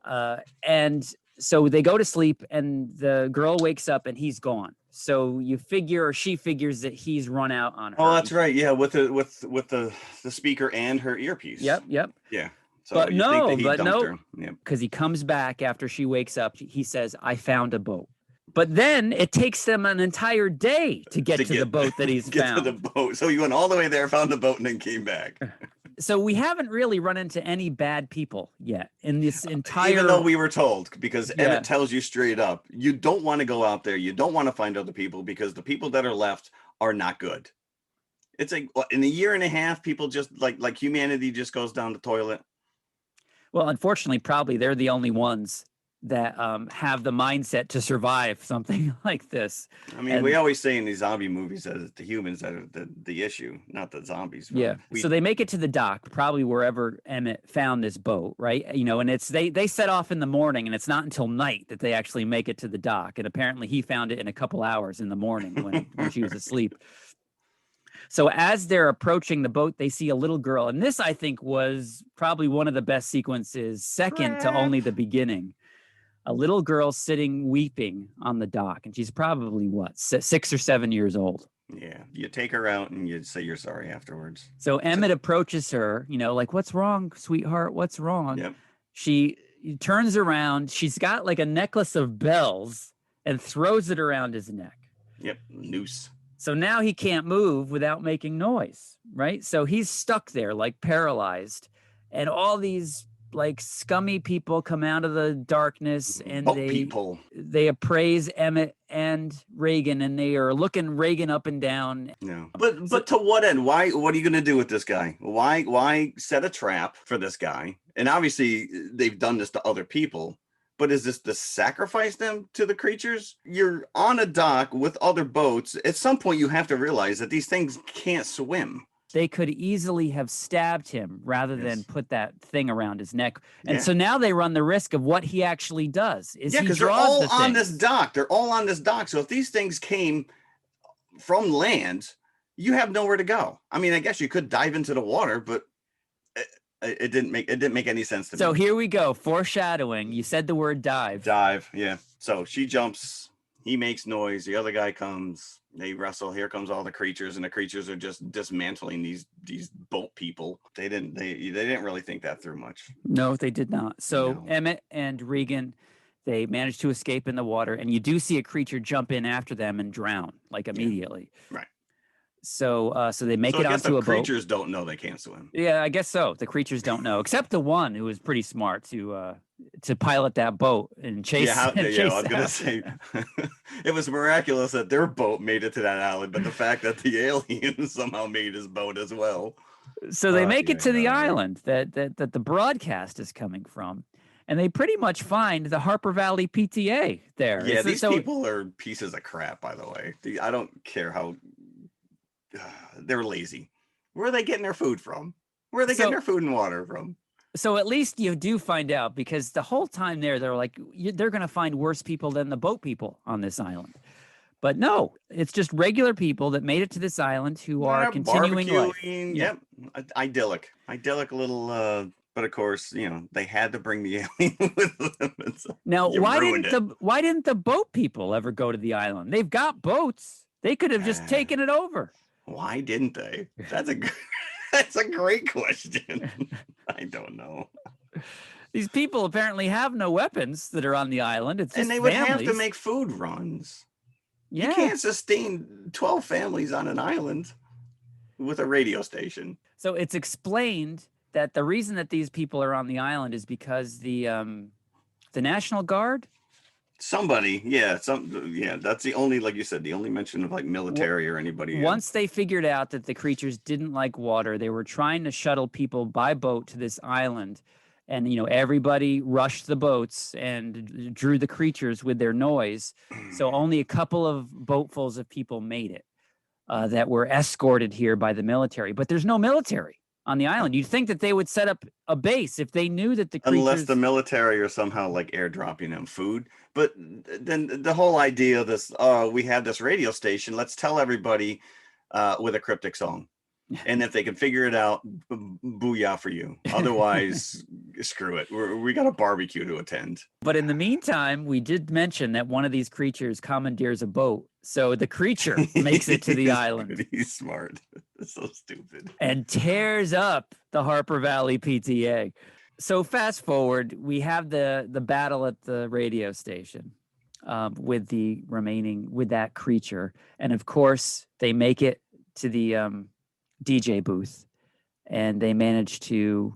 And so they go to sleep, and the girl wakes up, and he's gone. So she figures that he's run out on her. Oh, that's right. Yeah, with the speaker and her earpiece. Yep. Yeah. So but no, because he comes back after she wakes up. He says, "I found a boat." But then it takes them an entire day to get to the boat that he's found. To the boat. So he went all the way there, found the boat, and then came back. So we haven't really run into any bad people yet in this entire... Even though we were told, because Emmett tells you straight up, you don't want to go out there. You don't want to find other people because the people that are left are not good. It's like in a year and a half, people just like humanity just goes down the toilet. Well, unfortunately, probably they're the only ones that have the mindset to survive something like this. I mean, we always say in these zombie movies that it's the humans that are the issue, not the zombies. Yeah. So they make it to the dock, probably wherever Emmett found this boat, right? And it's they set off in the morning, and it's not until night that they actually make it to the dock. And apparently he found it in a couple hours in the morning when she was asleep. So as they're approaching the boat, they see a little girl. And this, I think, was probably one of the best sequences, second to only the beginning. A little girl sitting weeping on the dock, and she's probably 6 or 7 years old. Yeah, you take her out and you say you're sorry afterwards. So Emmett approaches her, like, "What's wrong, sweetheart? What's wrong?" Yep. She turns around. She's got like a necklace of bells and throws it around his neck. Yep, noose. So now he can't move without making noise, right? So he's stuck there, like paralyzed, and all these like scummy people come out of the darkness, and they appraise Emmett and Regan, and they are looking Regan up and down. No, but to what end? Why? What are you going to do with this guy? Why set a trap for this guy? And obviously they've done this to other people. But is this to sacrifice them to the creatures? You're on a dock with other boats. At some point, you have to realize that these things can't swim. They could easily have stabbed him rather than put that thing around his neck. And so now they run the risk of what he actually does. Because they're all on this dock. They're all on this dock. So if these things came from land, you have nowhere to go. I mean, I guess you could dive into the water, but it didn't make any sense to me. So here we go. Foreshadowing. You said the word dive. Dive, yeah. So she jumps. He makes noise. The other guy comes. They wrestle. Here comes all the creatures, and the creatures are just dismantling these boat people. They didn't really think that through much. No, they did not. So Emmett and Regan, they managed to escape in the water, and you do see a creature jump in after them and drown like immediately. Yeah. Right. So they make it onto a boat. The creatures don't know they can't swim. Yeah, I guess so. The creatures don't know, except the one who was pretty smart to pilot that boat and chase. I was gonna say it was miraculous that their boat made it to that island, but the fact that the alien somehow made his boat as well. So they make it to the island that the broadcast is coming from, and they pretty much find the Harper Valley PTA there. Yeah, these people are pieces of crap, by the way. I don't care how. They're lazy. Where are they getting their food from? Where are they getting their food and water from? So at least you do find out, because the whole time they're like, they're going to find worse people than the boat people on this island. But no, it's just regular people that made it to this island who are continuing life. Yep, idyllic little. But of course, they had to bring the alien with them. Now, why didn't the boat people ever go to the island? They've got boats. They could have just taken it over. Why didn't they? That's a great question. I don't know. These people apparently have no weapons that are on the island. It's just and they would families. have to make food runs. Yeah. You can't sustain 12 families on an island with a radio station. So it's explained that the reason that these people are on the island is because the National Guard. Somebody, that's the only, like you said, the only mention of like military or anybody. Once they figured out that the creatures didn't like water, they were trying to shuttle people by boat to this island. And, everybody rushed the boats and drew the creatures with their noise. So only a couple of boatfuls of people made it that were escorted here by the military. But there's no military on the island. You'd think that they would set up a base if they knew that the creatures... Unless the military are somehow like airdropping them food. But then the whole idea of this, we have this radio station, let's tell everybody with a cryptic song. And if they can figure it out, booyah for you. Otherwise, screw it. We got a barbecue to attend. But in the meantime, we did mention that one of these creatures commandeers a boat. So the creature makes it to the island. He's smart. That's so stupid. And tears up the Harper Valley PTA. So fast forward, we have the battle at the radio station with that creature. And of course, they make it to the DJ booth, and they managed to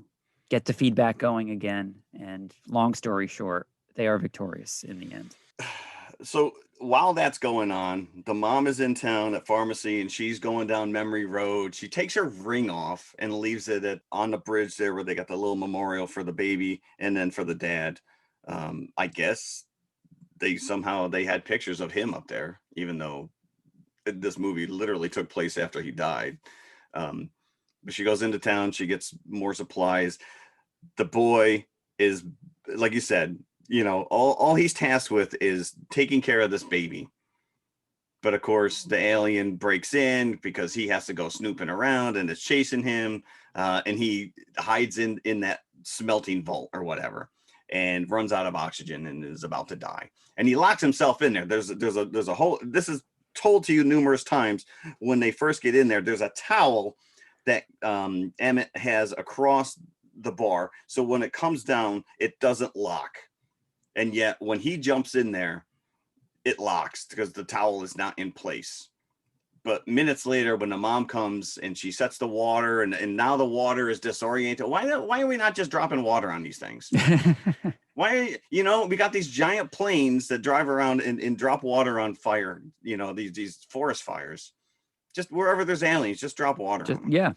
get the feedback going again. And long story short, they are victorious in the end. So while that's going on, the mom is in town at pharmacy, and she's going down memory road. She takes her ring off and leaves it on the bridge there where they got the little memorial for the baby and then for the dad. I guess they had pictures of him up there, even though this movie literally took place after he died. But she goes into town, she gets more supplies. The boy is, like you said, all he's tasked with is taking care of this baby. But of course, the alien breaks in because he has to go snooping around and it's chasing him. And he hides in that smelting vault or whatever and runs out of oxygen and is about to die. And he locks himself in there. There's a whole, this is told to you numerous times when they first get in there. There's a towel that Emmett has across the bar, so when it comes down it doesn't lock, and yet when he jumps in there it locks because the towel is not in place. But minutes later, when the mom comes and she sets the water and now the water is disoriented, why are we not just dropping water on these things? Why, we got these giant planes that drive around and drop water on fire, these forest fires. Just wherever there's aliens, just drop water on them. Yeah.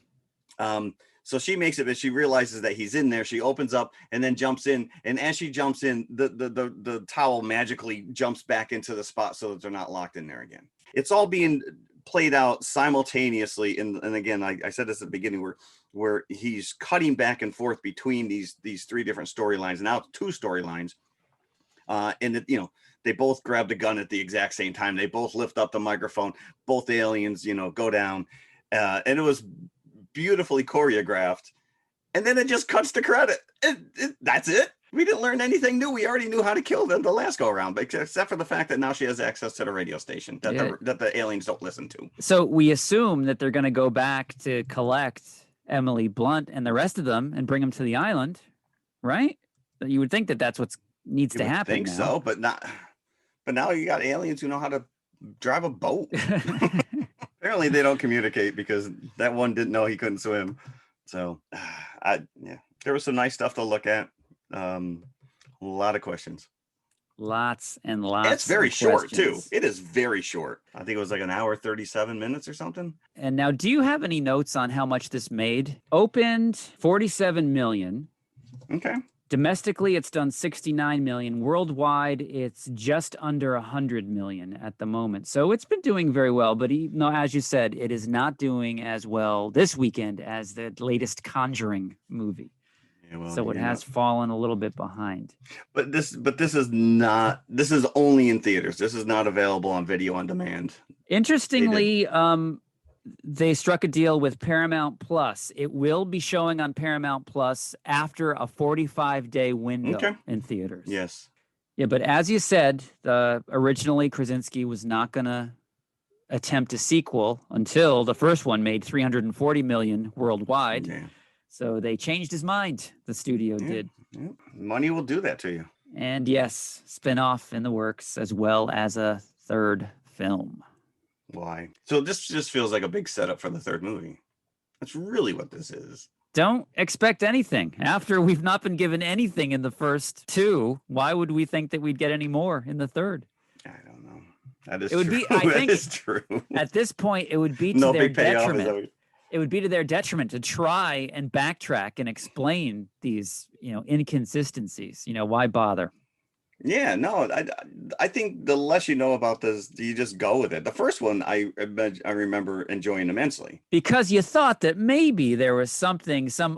So she makes it, but she realizes that he's in there. She opens up and then jumps in. And as she jumps in, the towel magically jumps back into the spot so that they're not locked in there again. It's all being played out simultaneously. And again, I said this at the beginning where he's cutting back and forth between these three different storylines, now two storylines. And they both grab the gun at the exact same time. They both lift up the microphone. Both aliens, go down. And it was beautifully choreographed. And then it just cuts to credit. That's it. We didn't learn anything new. We already knew how to kill them the last go around, except for the fact that now she has access to the radio station that the aliens don't listen to. So we assume that they're going to go back to collect Emily Blunt and the rest of them and bring them to the island, right? You would think that that's what needs to happen. I think so, but not. But now you got aliens who know how to drive a boat. Apparently they don't communicate because that one didn't know he couldn't swim. So there was some nice stuff to look at. A lot of questions. Lots and lots. It's very short too. It is very short. I think it was like an hour, 37 minutes or something. And now, do you have any notes on how much this made? Opened 47 million. Okay. Domestically, it's done 69 million. Worldwide, it's just under 100 million at the moment. So it's been doing very well. But as you said, it is not doing as well this weekend as the latest Conjuring movie. Yeah, well, So it has fallen a little bit behind. But this is only in theaters. This is not available on video on demand. Interestingly, they struck a deal with Paramount Plus. It will be showing on Paramount Plus after a 45-day window in theaters. Yes. Yeah, but as you said, originally Krasinski was not going to attempt a sequel until the first one made $340 million worldwide. Yeah. So they changed his mind. The studio did. Yeah. Money will do that to you. And yes, spin-off in the works as well as a third film. Why? So this just feels like a big setup for the third movie. That's really what this is. Don't expect anything. After we've not been given anything in the first two, why would we think that we'd get any more in the third? I don't know. That is it would true. Be, I think, that is true. At this point, it would be to their detriment. It would be to their detriment to try and backtrack and explain these, inconsistencies. Why bother? Yeah, no, I think the less you know about this, you just go with it. The first one, I remember enjoying immensely. Because you thought that maybe there was some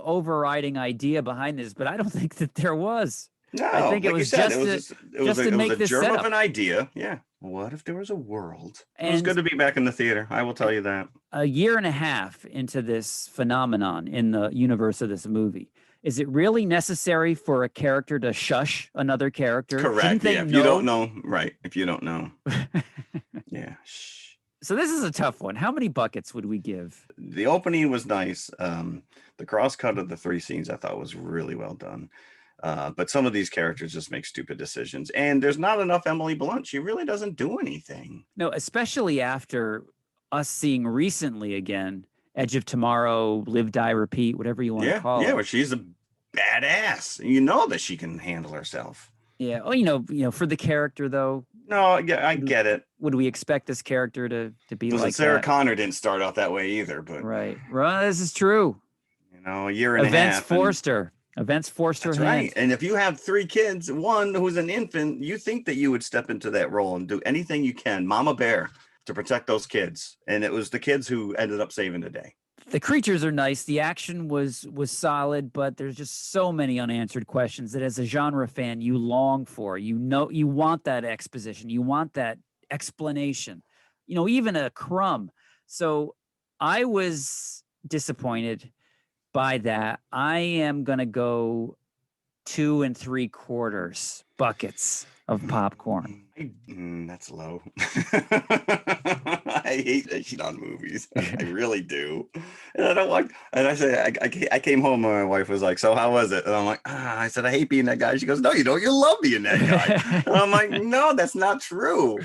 overriding idea behind this, but I don't think that there was. No, I think like it was you said, just it was a germ setup. of an idea. Yeah. What if there was a world? It was good to be back in the theater. I will tell you that. A year and a half into this phenomenon in the universe of this movie, is it really necessary for a character to shush another character? Correct. Yeah. If you don't know, right. If you don't know. Yeah. Shh. So this is a tough one. How many buckets would we give? The opening was nice. The cross cut of the three scenes I thought was really well done. But some of these characters just make stupid decisions. And there's not enough Emily Blunt. She really doesn't do anything. No, especially after us seeing recently again, Edge of Tomorrow, Live, Die, Repeat, whatever you want to call it. Yeah, but she's a badass. You know that she can handle herself. Yeah. Oh, for the character though. No, yeah, I get it. Would we expect this character to be like Sarah that? Connor didn't start out that way either, but right. Well, this is true. A year and a half. Events forced her hand. Right. And if you have three kids, one who's an infant, you think that you would step into that role and do anything you can, Mama Bear, to protect those kids. And it was the kids who ended up saving the day. The creatures are nice. The action was solid, but there's just so many unanswered questions that as a genre fan, you long for. You want that exposition. You want that explanation, even a crumb. So I was disappointed by that. I am going to go 2 3/4 buckets of popcorn. That's low. I hate shit on movies. I really do. And I don't like, and I said, I came home and my wife was like, so how was it? And I'm like, I said, I hate being that guy. She goes, no, you don't. You love being that guy. And I'm like, no, that's not true.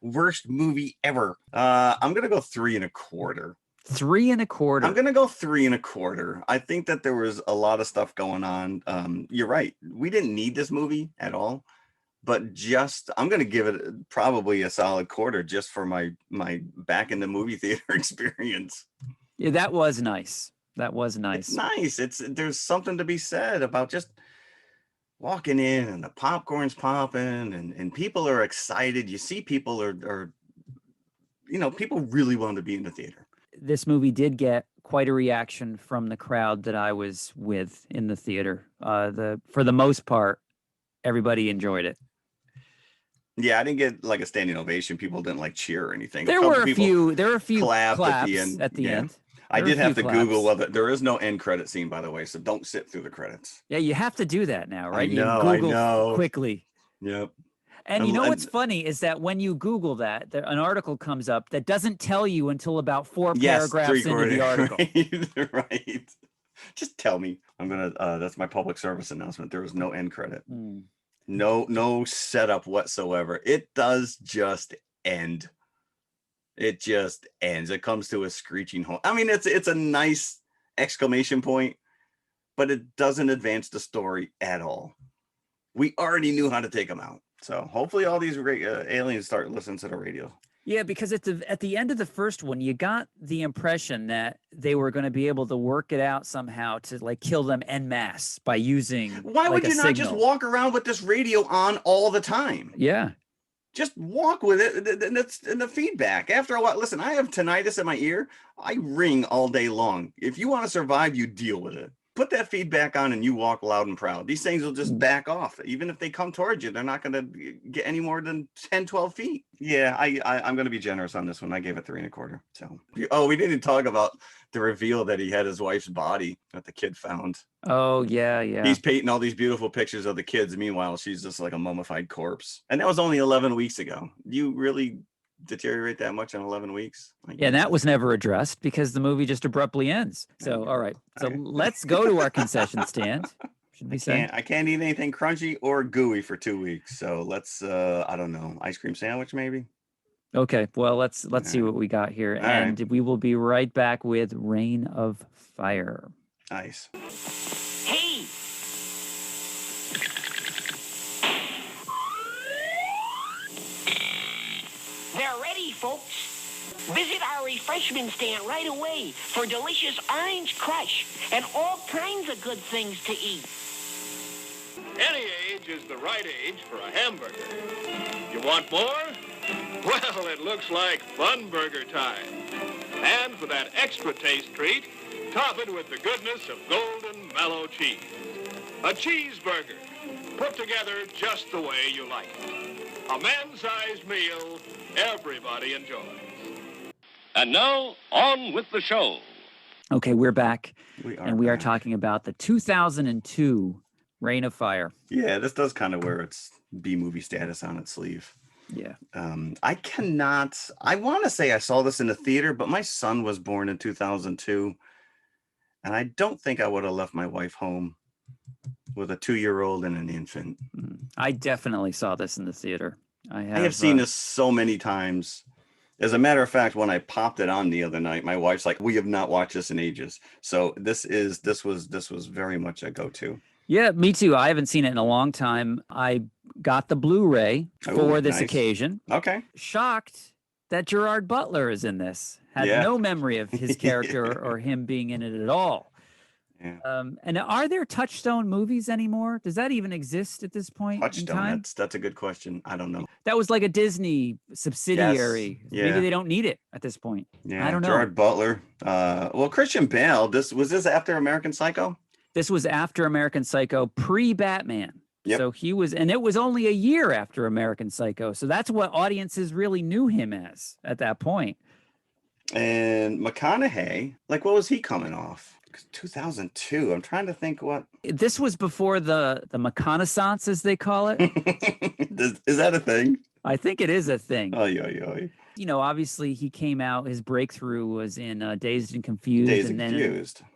Worst movie ever. I'm going to go 3 1/4. 3 1/4. I'm going to go 3 1/4. I think that there was a lot of stuff going on. You're right. We didn't need this movie at all. But I'm going to give it probably a solid quarter just for my back in the movie theater experience. Yeah, that was nice. It's nice. There's something to be said about just walking in and the popcorn's popping and people are excited. You see people are people really want to be in the theater. This movie did get quite a reaction from the crowd that I was with in the theater. For the most part, everybody enjoyed it. Yeah, I didn't get like a standing ovation. People didn't like cheer or anything. There were a few claps at the end. I did have to Google whether there is no end credit scene, by the way, so don't sit through the credits. Yeah, you have to do that now, right? I know. Quickly. Yep. And you know what's funny is that when you Google that, an article comes up that doesn't tell you until about 4 paragraphs into the article. Right. Just tell me. That's my public service announcement. There was no end credit. No setup whatsoever. It does just end. It just ends. It comes to a screeching halt. I mean, it's a nice exclamation point, but it doesn't advance the story at all. We already knew how to take them out. So hopefully all these aliens start listening to the radio. Yeah, because at the end of the first one, you got the impression that they were going to be able to work it out somehow to like kill them en masse by using. Why would you not just walk around with this radio on all the time? Yeah. Just walk with it. And that's in the feedback. After a while, listen, I have tinnitus in my ear. I ring all day long. If you want to survive, you deal with it. put that feedback on and you walk loud and proud. These things will just back off. Even if they come towards you, they're not going to get any more than 10, 12 feet. Yeah, I'm going to be generous on this one. I gave it 3.25. So, we didn't talk about the reveal that he had his wife's body that the kid found. Oh, yeah. He's painting all these beautiful pictures of the kids. Meanwhile, she's just like a mummified corpse. And that was only 11 weeks ago. You really deteriorate that much in 11 weeks? Yeah, and that was never addressed because the movie just abruptly ends. So, all right. So let's go to our concession stand. Should we say? I can't eat anything crunchy or gooey for 2 weeks. So let's, I don't know, ice cream sandwich maybe? Okay. Well, let's see what we got here. And we will be right back with Reign of Fire. Nice. Hey! They're ready, folks. Visit our refreshment stand right away for delicious orange crush and all kinds of good things to eat. Any age is the right age for a hamburger. You want more? Well, it looks like Fun Burger time. And for that extra taste treat, top it with the goodness of golden mellow cheese. A cheeseburger, put together just the way you like it. A man-sized meal everybody enjoys. And now, on with the show. Okay, we're back. We are talking about the 2002 Reign of Fire. Yeah, this does kind of wear its B-movie status on its sleeve. Yeah. I want to say I saw this in the theater, but my son was born in 2002. And I don't think I would have left my wife home with a 2-year-old and an infant. I definitely saw this in the theater. I have seen this so many times. As a matter of fact, when I popped it on the other night, my wife's like, "We have not watched this in ages." So this was very much a go-to. Yeah, me too. I haven't seen it in a long time. I got the Blu-ray for this occasion. Okay. Shocked that Gerard Butler is in this. Had no memory of his character or him being in it at all. Yeah. And are there Touchstone movies anymore? Does that even exist at this point in time? That's a good question. I don't know. That was like a Disney subsidiary. Yes. Yeah. Maybe they don't need it at this point. Yeah, I don't know. Gerard Butler. Well, Christian Bale. Was this after American Psycho? This was after American Psycho, pre-Batman. Yep. So he was, and it was only a year after American Psycho. So that's what audiences really knew him as at that point. And McConaughey, like, what was he coming off? 2002. I'm trying to think what. This was before the McConaissance, as they call it. Is that a thing? I think it is a thing. Oh, yeah. You know, obviously he came out, his breakthrough was in Dazed and Confused.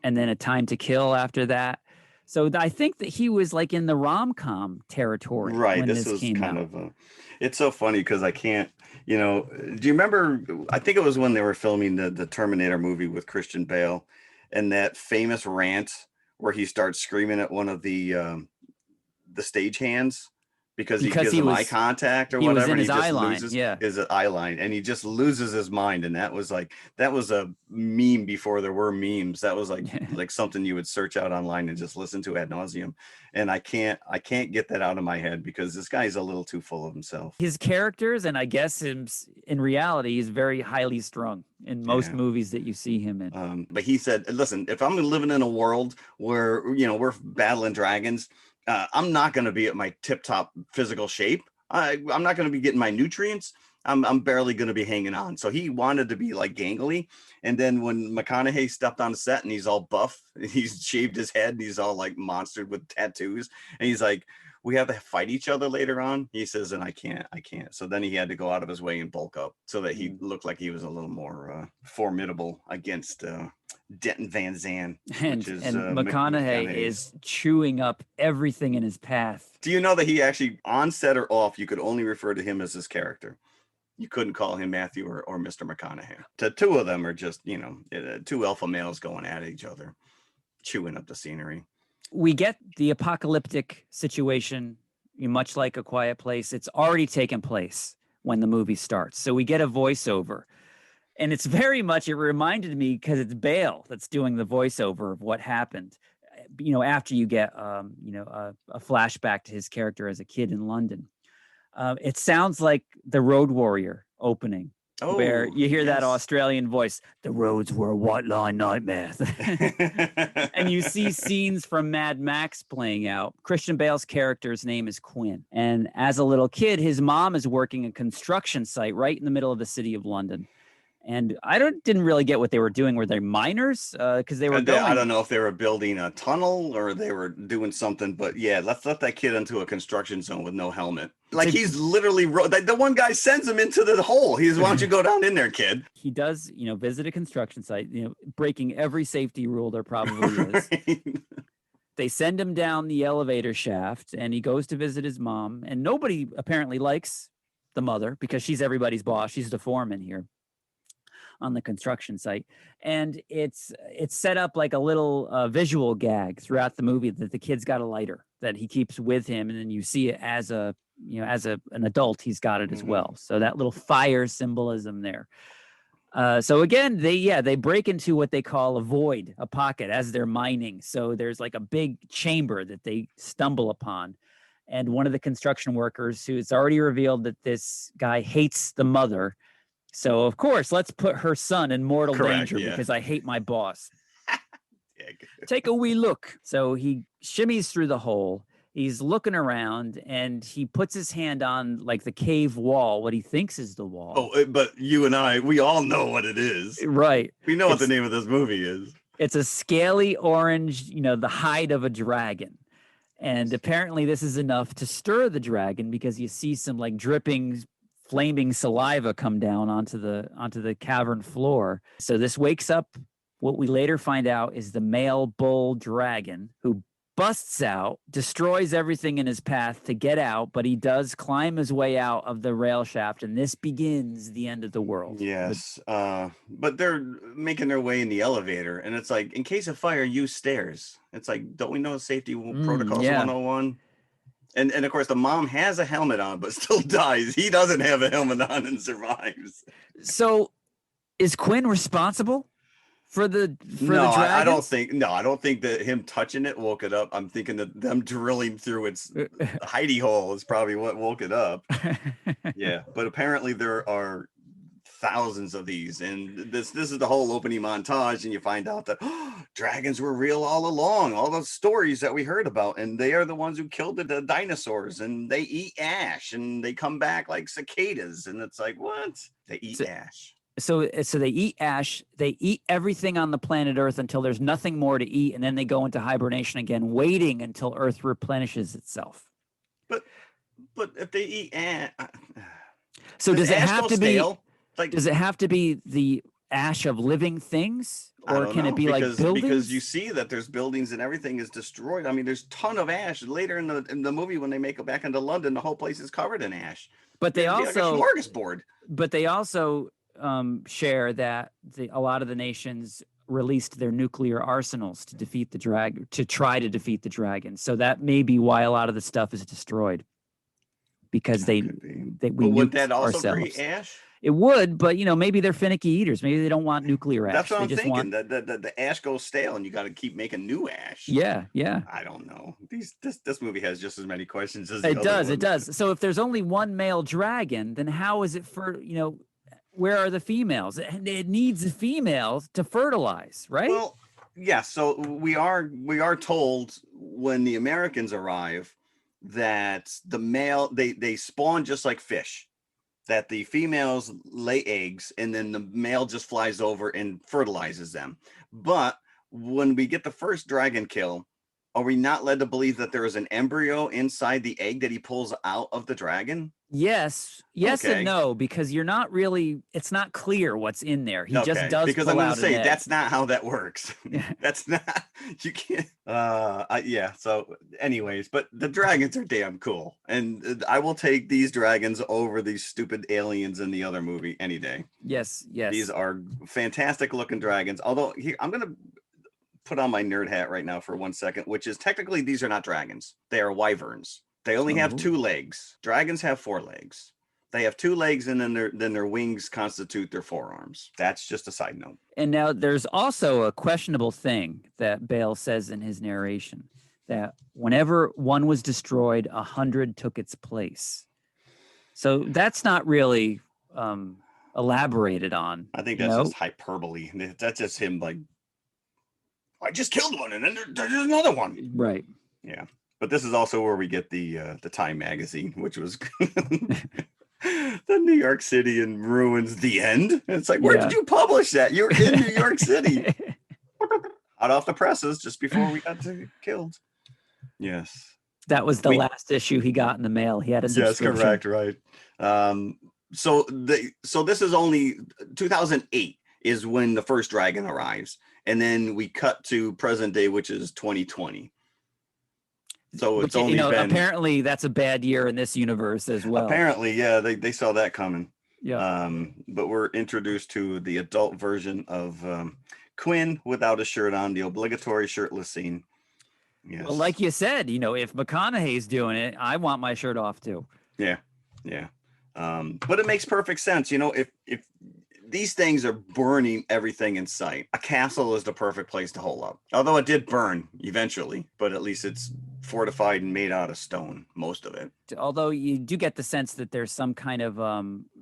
And then A Time to Kill after that. So I think that he was like in the rom-com territory. Right. When this was came kind out. of it's so funny because I can't, do you remember, I think it was when they were filming the Terminator movie with Christian Bale and that famous rant where he starts screaming at one of the stagehands because he gives him eye contact or whatever. And his eye line. His eye line, and he just loses his mind. And that was a meme before there were memes. That was like something you would search out online and just listen to ad nauseum. And I can't get that out of my head because this guy's a little too full of himself. His characters, and I guess in reality, he's very highly strung in most movies that you see him in. But he said, listen, if I'm living in a world where, we're battling dragons, I'm not going to be at my tip-top physical shape. I'm not going to be getting my nutrients. I'm barely going to be hanging on. So he wanted to be like gangly. And then when McConaughey stepped on the set and he's all buff, he's shaved his head and he's all like monstered with tattoos. And he's like, we have to fight each other later on. He says, and I can't. So then he had to go out of his way and bulk up so that he looked like he was a little more formidable against Denton Van Zandt. And McConaughey is chewing up everything in his path. Do you know that he actually, on set or off, you could only refer to him as his character? You couldn't call him Matthew or Mr. McConaughey. The two of them are just, two alpha males going at each other, chewing up the scenery. We get the apocalyptic situation, much like A Quiet Place. It's already taken place when the movie starts. So we get a voiceover. And it's very much, it reminded me, because it's Bale that's doing the voiceover of what happened, after you get, a flashback to his character as a kid in London. It sounds like the Road Warrior opening where you hear that yes. Australian voice, the roads were a white line nightmare. And you see scenes from Mad Max playing out. Christian Bale's character's name is Quinn. And as a little kid, his mom is working a construction site right in the middle of the city of London. And I didn't really get what they were doing. Were they miners? Because they were going. I don't know if they were building a tunnel or they were doing something, but yeah, let's let that kid into a construction zone with no helmet. Like he's literally the one guy sends him into the hole. He's, why don't you go down in there, kid? He does, visit a construction site, breaking every safety rule there probably is. They send him down the elevator shaft and he goes to visit his mom. And nobody apparently likes the mother because she's everybody's boss. She's the foreman here on the construction site. And it's set up like a little visual gag throughout the movie that the kid's got a lighter that he keeps with him. And then you see it as an adult, he's got it as well. So that little fire symbolism there. So again, they break into what they call a void, a pocket, as they're mining. So there's like a big chamber that they stumble upon. And one of the construction workers, who it's already revealed that this guy hates the mother. So, of course, let's put her son in mortal danger because I hate my boss. Take a wee look. So he shimmies through the hole. He's looking around and he puts his hand on like the cave wall, what he thinks is the wall. Oh, but you and I, we all know what it is. Right. We know what the name of this movie is. It's a scaly orange, the hide of a dragon. And apparently this is enough to stir the dragon because you see some like dripping, flaming saliva come down onto the cavern floor. So this wakes up what we later find out is the male bull dragon, who busts out, destroys everything in his path to get out, but he does climb his way out of the rail shaft, and this begins the end of the world. Yes, but they're making their way in the elevator, and it's like, in case of fire, use stairs. It's like, don't we know safety protocols 101? And of course, the mom has a helmet on, but still dies. He doesn't have a helmet on and survives. So, is Quinn responsible for the dragon? I don't think that him touching it woke it up. I'm thinking that them drilling through its hidey hole is probably what woke it up. Yeah, but apparently there are thousands of these, and this is the whole opening montage, and you find out that dragons were real all along, all those stories that we heard about, and they are the ones who killed the dinosaurs, and they eat ash, and they come back like cicadas, and it's like, what? They eat ash. So they eat ash, they eat everything on the planet Earth until there's nothing more to eat, and then they go into hibernation again, waiting until Earth replenishes itself. But if they eat ash, so does it have to be stale? Like, does it have to be the ash of living things, or can it be like buildings? Because you see that there's buildings and everything is destroyed. I mean, there's a ton of ash. Later in the movie, when they make it back into London, the whole place is covered in ash. But they also like a smorgasbord. But they also share that a lot of the nations released their nuclear arsenals to defeat the dragon, to try to defeat the dragon. So that may be why a lot of the stuff is destroyed, because we would that also ourselves. create ash? It would, but maybe they're finicky eaters. Maybe they don't want nuclear ash. That's what I'm thinking. The ash goes stale, and you got to keep making new ash. Yeah. I don't know. This movie has just as many questions as it does. It does. So if there's only one male dragon, then how is it for where are the females? It needs females to fertilize, right? Well, yeah. So we are told when the Americans arrive that the male they spawn just like fish. That the females lay eggs and then the male just flies over and fertilizes them. But when we get the first dragon kill, are we not led to believe that there is an embryo inside the egg that he pulls out of the dragon? Yes okay. And no, because it's not clear what's in there. He just does. Because I'm going to say that's not how that works. That's not, you can't. Yeah. So anyways, but the dragons are damn cool. And I will take these dragons over these stupid aliens in the other movie any day. Yes. These are fantastic looking dragons. Although here, I'm going to put on my nerd hat right now for 1 second, which is technically these are not dragons. They are wyverns. They only have 2 legs. Dragons have 4 legs. They have 2 legs, and then their wings constitute their forearms. That's just a side note. And now there's also a questionable thing that Bale says in his narration, that whenever one was destroyed, 100 took its place. So that's not really elaborated on. I think that's just hyperbole. That's just him like, I just killed one and then there's another one. Right. Yeah. But this is also where we get the Time magazine, which was the New York City in ruins, the end. And it's like, where did you publish that? You're in New York City. Hot off the presses just before we got killed. Yes. That was the last issue he got in the mail. He had a subscription. Yes, correct, right. So this is only 2008 is when the first dragon arrives, and then we cut to present day, which is 2020. So it's only been, apparently that's a bad year in this universe as well. Apparently, yeah, they saw that coming. Yeah. But we're introduced to the adult version of Quinn without a shirt on, the obligatory shirtless scene. Yes. Well, like you said, if McConaughey's doing it, I want my shirt off too. Yeah. But it makes perfect sense. If these things are burning everything in sight, a castle is the perfect place to hole up. Although it did burn eventually, but at least it's fortified and made out of stone, most of it. Although you do get the sense that there's some kind of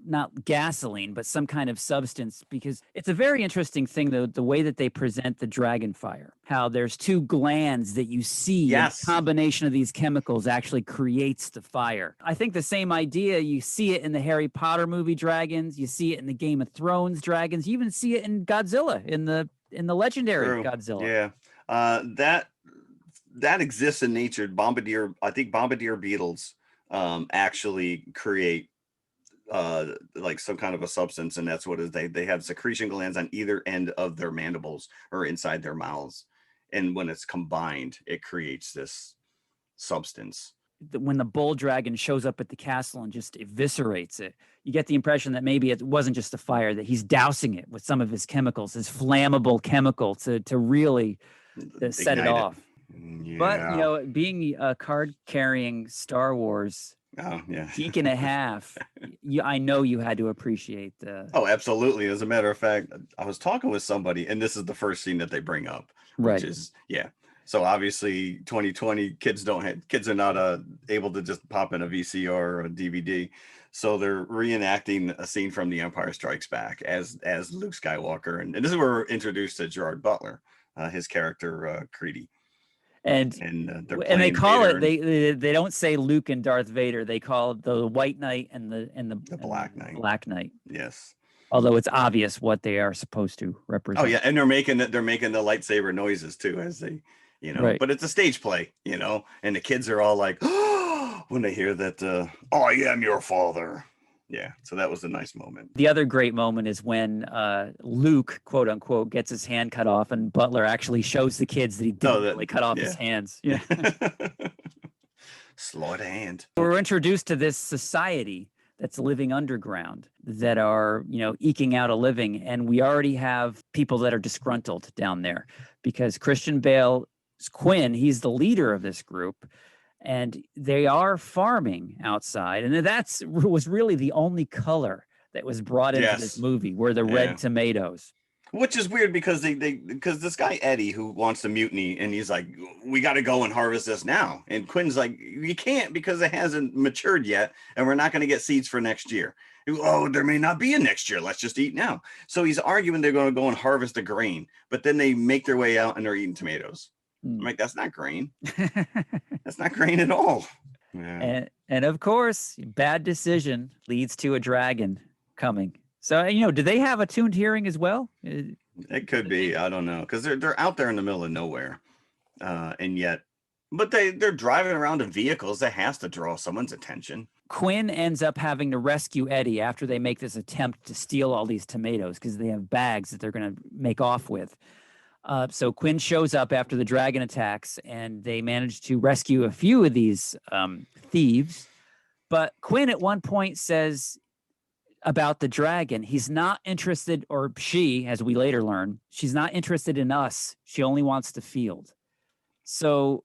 not gasoline, but some kind of substance, because it's a very interesting thing, the way that they present the dragon fire, how there's two glands that you see. Yes. And the combination of these chemicals actually creates the fire. I think the same idea, you see it in the Harry Potter movie dragons, you see it in the Game of Thrones dragons, you even see it in Godzilla, in the legendary Godzilla. Yeah. That exists in nature. Bombardier beetles actually create like some kind of a substance, and that's what it is. They have secretion glands on either end of their mandibles or inside their mouths, and when it's combined, it creates this substance. When the bull dragon shows up at the castle and just eviscerates it, you get the impression that maybe it wasn't just a fire, that he's dousing it with some of his chemicals, his flammable chemical to really set it off. Yeah. But being a card-carrying Star Wars geek and a half, I know you had to appreciate the. Oh, absolutely. As a matter of fact, I was talking with somebody, and this is the first scene that they bring up, right? Which is So obviously, 2020 kids are not able to just pop in a VCR or a DVD. So they're reenacting a scene from The Empire Strikes Back as Luke Skywalker, and this is where we're introduced to Gerard Butler, his character Creedy. And they call Vader it they don't say Luke and Darth Vader, they call it the White Knight and the Black Knight. Black Knight. Yes. Although it's obvious what they are supposed to represent. Oh yeah, and they're making the lightsaber noises too as they, right. But it's a stage play, and the kids are all like, oh, when they hear that, I am your father. Yeah, so that was a nice moment. The other great moment is when Luke, quote unquote, gets his hand cut off, and Butler actually shows the kids that he didn't really cut off his hands. Yeah. Sleight of hand. We're introduced to this society that's living underground, that are, eking out a living. And we already have people that are disgruntled down there because Christian Bale's Quinn, he's the leader of this group. And they are farming outside, and was really the only color that was brought into this movie, were the red tomatoes. Which is weird because because this guy Eddie, who wants to mutiny, and he's like, we got to go and harvest this now, and Quinn's like, you can't because it hasn't matured yet, and we're not going to get seeds for next year. Oh, there may not be a next year. Let's just eat now. So he's arguing they're going to go and harvest the grain, but then they make their way out and they're eating tomatoes. I'm like, that's not grain. That's not grain at all. Yeah. And of course, bad decision leads to a dragon coming. So, do they have a tuned hearing as well? It could be. I don't know. Because they're out there in the middle of nowhere. And yet, but they're driving around in vehicles. That has to draw someone's attention. Quinn ends up having to rescue Eddie after they make this attempt to steal all these tomatoes because they have bags that they're going to make off with. So Quinn shows up after the dragon attacks, and they manage to rescue a few of these thieves. But Quinn at one point says about the dragon, he's not interested, or she, as we later learn, she's not interested in us. She only wants the field. So,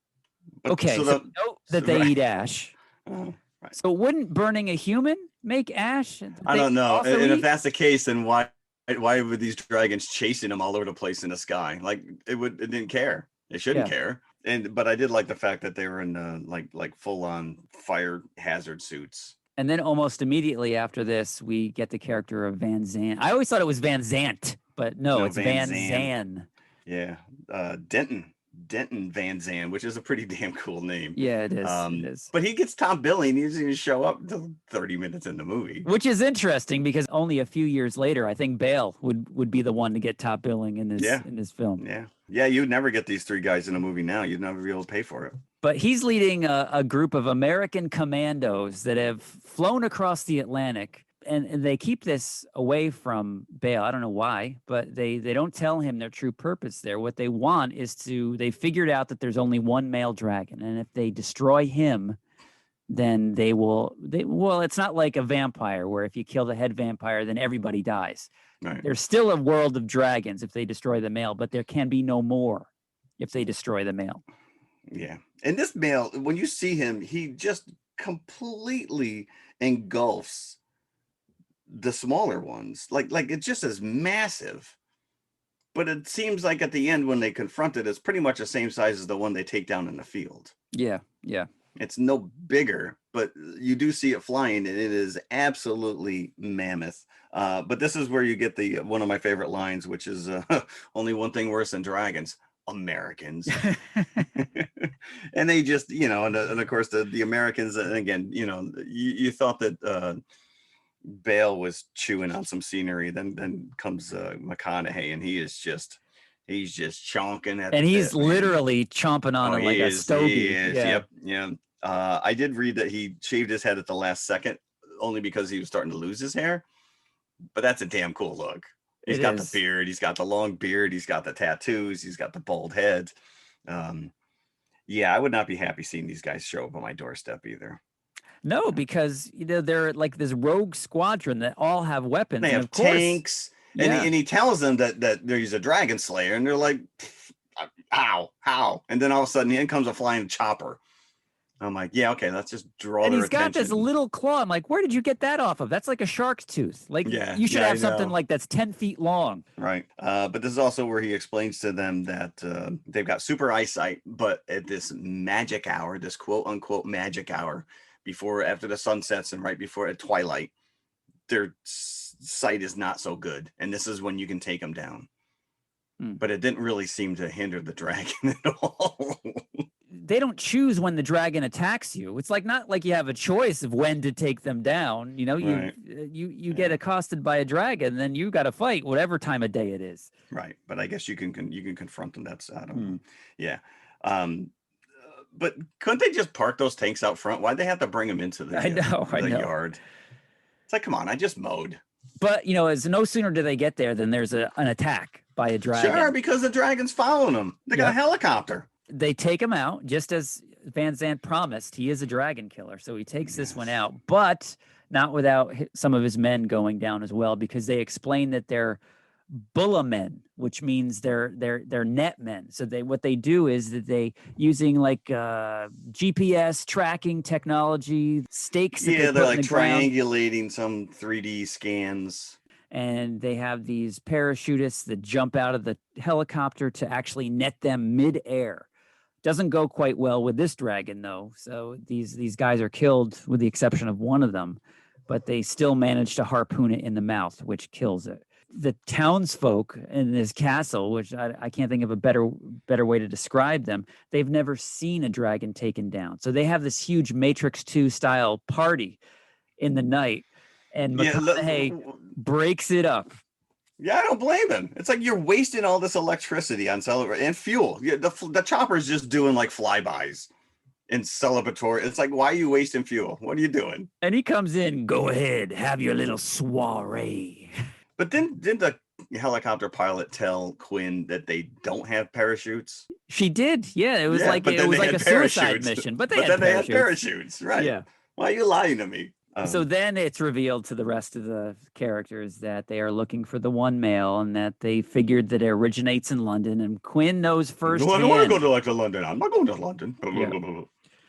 okay, note that they eat ash. Right. So wouldn't burning a human make ash? I don't know. And if that's the case, then why would these dragons chasing them all over the place in the sky? Like it didn't care. It shouldn't care. But I did like the fact that they were in like full on fire hazard suits. And then almost immediately after this, we get the character of Van Zandt. I always thought it was Van Zandt, but no, it's Van Zandt. Yeah, Denton Van Zandt, which is a pretty damn cool name. Yeah, it is. It is. But he gets top billing. He doesn't even show up until 30 minutes in the movie, which is interesting because only a few years later, I think Bale would be the one to get top billing in this film. Yeah, you'd never get these three guys in a movie now. You'd never be able to pay for it. But he's leading a group of American commandos that have flown across the Atlantic, and they keep this away from Bale. I don't know why, but they don't tell him their true purpose there. What they want is they figured out that there's only one male dragon, and if they destroy him, then it's not like a vampire where if you kill the head vampire, then everybody dies. Right. There's still a world of dragons if they destroy the male, but there can be no more if they destroy the male. Yeah. And this male, when you see him, he just completely engulfs the smaller ones. Like it just is massive. But it seems like at the end when they confront it, it's pretty much the same size as the one they take down in the field. Yeah. It's no bigger, but you do see it flying, and it is absolutely mammoth. But this is where you get one of my favorite lines, which is only one thing worse than dragons: Americans. And they just, and of course the Americans, and again, you thought that Bale was chewing on some scenery. Then comes McConaughey, and he's just chonking at. And he's literally chomping on it like a stogie. He is. Yeah. Yep. I did read that he shaved his head at the last second, only because he was starting to lose his hair. But that's a damn cool look. He's got the beard. He's got the long beard. He's got the tattoos. He's got the bald head. Yeah, I would not be happy seeing these guys show up on my doorstep either. No, because they're like this rogue squadron that all have weapons. They have tanks, and he tells them that there's a dragon slayer, and they're like, how? And then all of a sudden, in comes a flying chopper. I'm like, yeah, okay, let's just draw their attention. And he's got this little claw. I'm like, where did you get that off of? That's like a shark's tooth. Like, you should have something like that's 10 feet long. Right. But this is also where he explains to them that they've got super eyesight, but at this magic hour, this quote unquote magic hour, after the sun sets and right before at twilight, their sight is not so good. And this is when you can take them down. But it didn't really seem to hinder the dragon at all. They don't choose when the dragon attacks you. It's not like you have a choice of when to take them down. You get accosted by a dragon, then you got to fight whatever time of day it is. Right, but I guess you can confront them. That's I don't know. Yeah. But couldn't they just park those tanks out front? Why'd they have to bring them into the yard? It's like, come on, I just mowed. But as no sooner do they get there than there's an attack by a dragon. Sure, because the dragon's following them. They got a helicopter. They take him out, just as Van Zandt promised. He is a dragon killer, so he takes this one out, but not without some of his men going down as well, because they explain that they're bulla men, which means they're net men. So what they do is that they using GPS tracking technology, stakes. They're like triangulating some 3D scans. And they have these parachutists that jump out of the helicopter to actually net them midair. Doesn't go quite well with this dragon, though. So these guys are killed with the exception of one of them, but they still manage to harpoon it in the mouth, which kills it. The townsfolk in this castle, which I can't think of a better way to describe them, they've never seen a dragon taken down. So they have this huge Matrix 2 style party in the night, and McConaughey breaks it up. Yeah, I don't blame him. It's like you're wasting all this electricity on and fuel. The chopper's just doing like flybys in celebratory. It's like, why are you wasting fuel? What are you doing? And he comes in, go ahead, have your little soiree. But didn't the helicopter pilot tell Quinn that they don't have parachutes? She did. Yeah, it was like a suicide mission. But they had parachutes, right? Yeah. Why are you lying to me? So then it's revealed to the rest of the characters that they are looking for the one male, and that they figured that it originates in London. And Quinn knows firsthand. I don't want to go to London. I'm not going to London. Yeah.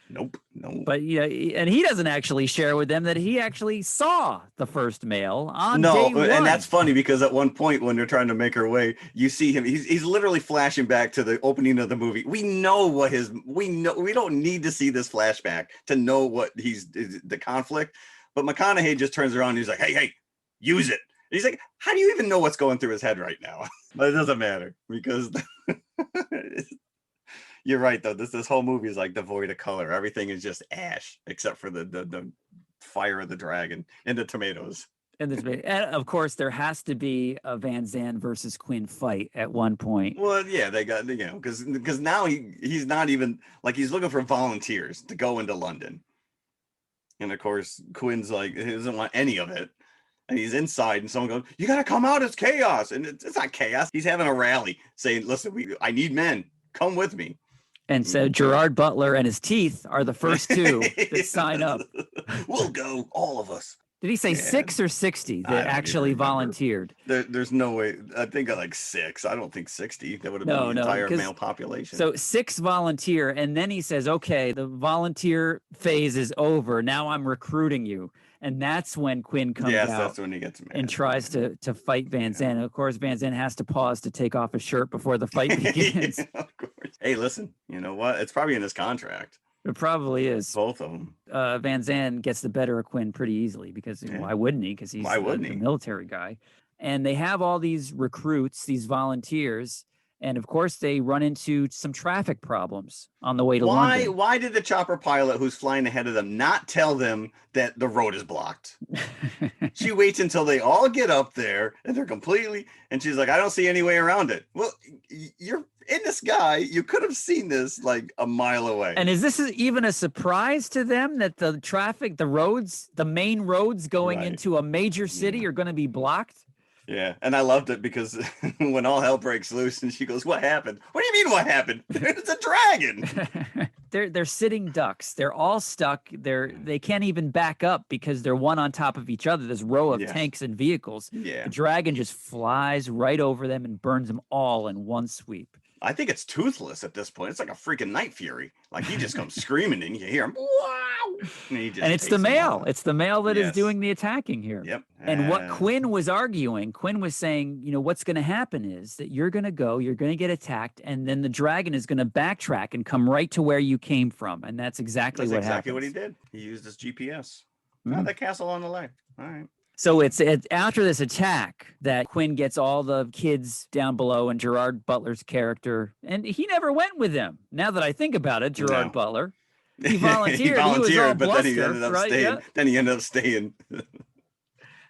Nope. But and he doesn't actually share with them that he actually saw the first male on day one. And that's funny because at one point when they're trying to make her way, you see him. He's literally flashing back to the opening of the movie. We know we don't need to see this flashback to know what the conflict. But McConaughey just turns around and he's like, hey, use it. And he's like, how do you even know what's going through his head right now? But it doesn't matter because you're right though. This whole movie is like devoid of color. Everything is just ash except for the fire of the dragon and the tomatoes. And of course, there has to be a Van Zandt versus Quinn fight at one point. Well, yeah, they got, because now he's not even like, he's looking for volunteers to go into London. And of course, Quinn's like, he doesn't want any of it. And he's inside and someone goes, you got to come out. It's chaos. And it's not chaos. He's having a rally saying, listen, I need men. Come with me. And so Gerard Butler and his teeth are the first two that sign up. We'll go, all of us. Did he say 6 or 60 that actually volunteered? There's no way. I think like 6. I don't think 60. That would have been the entire male population. So 6 volunteer. And then he says, okay, the volunteer phase is over. Now I'm recruiting you. And that's when Quinn comes out. That's when he gets mad. And tries to fight Van Zandt. And of course, Van Zandt has to pause to take off his shirt before the fight begins. Of course. Hey, listen, you know what? It's probably in his contract. It probably is. Both of them. Van Zandt gets the better of Quinn pretty easily because why wouldn't he? Because he's the military guy. And they have all these recruits, these volunteers. And of course, they run into some traffic problems on the way to London. Why did the chopper pilot who's flying ahead of them not tell them that the road is blocked? She waits until they all get up there and they're completely, and she's like, I don't see any way around it. Well, you're in the sky. You could have seen this like a mile away. And is this even a surprise to them that the traffic, the roads, the main roads going into a major city are going to be blocked? Yeah, and I loved it because when all hell breaks loose and she goes, what happened? What do you mean what happened? It's a dragon. They're sitting ducks. They're all stuck. They can't even back up because they're one on top of each other. This row of tanks and vehicles. Yeah. The dragon just flies right over them and burns them all in one sweep. I think it's toothless at this point. It's like a freaking night fury. Like he just comes screaming and you hear him. Wow. And it's the male. It's the male that is doing the attacking here. Yep. And what Quinn was arguing, Quinn was saying, what's going to happen is that you're going to get attacked, and then the dragon is going to backtrack and come right to where you came from. And that's exactly what happened. What he did. He used his GPS. That castle on the left. All right. So it's after this attack that Quinn gets all the kids down below and Gerard Butler's character, and he never went with them. Now that I think about it, Gerard Butler, he volunteered. He was all bluster, then he ended up staying. Yeah. Then he ended up staying.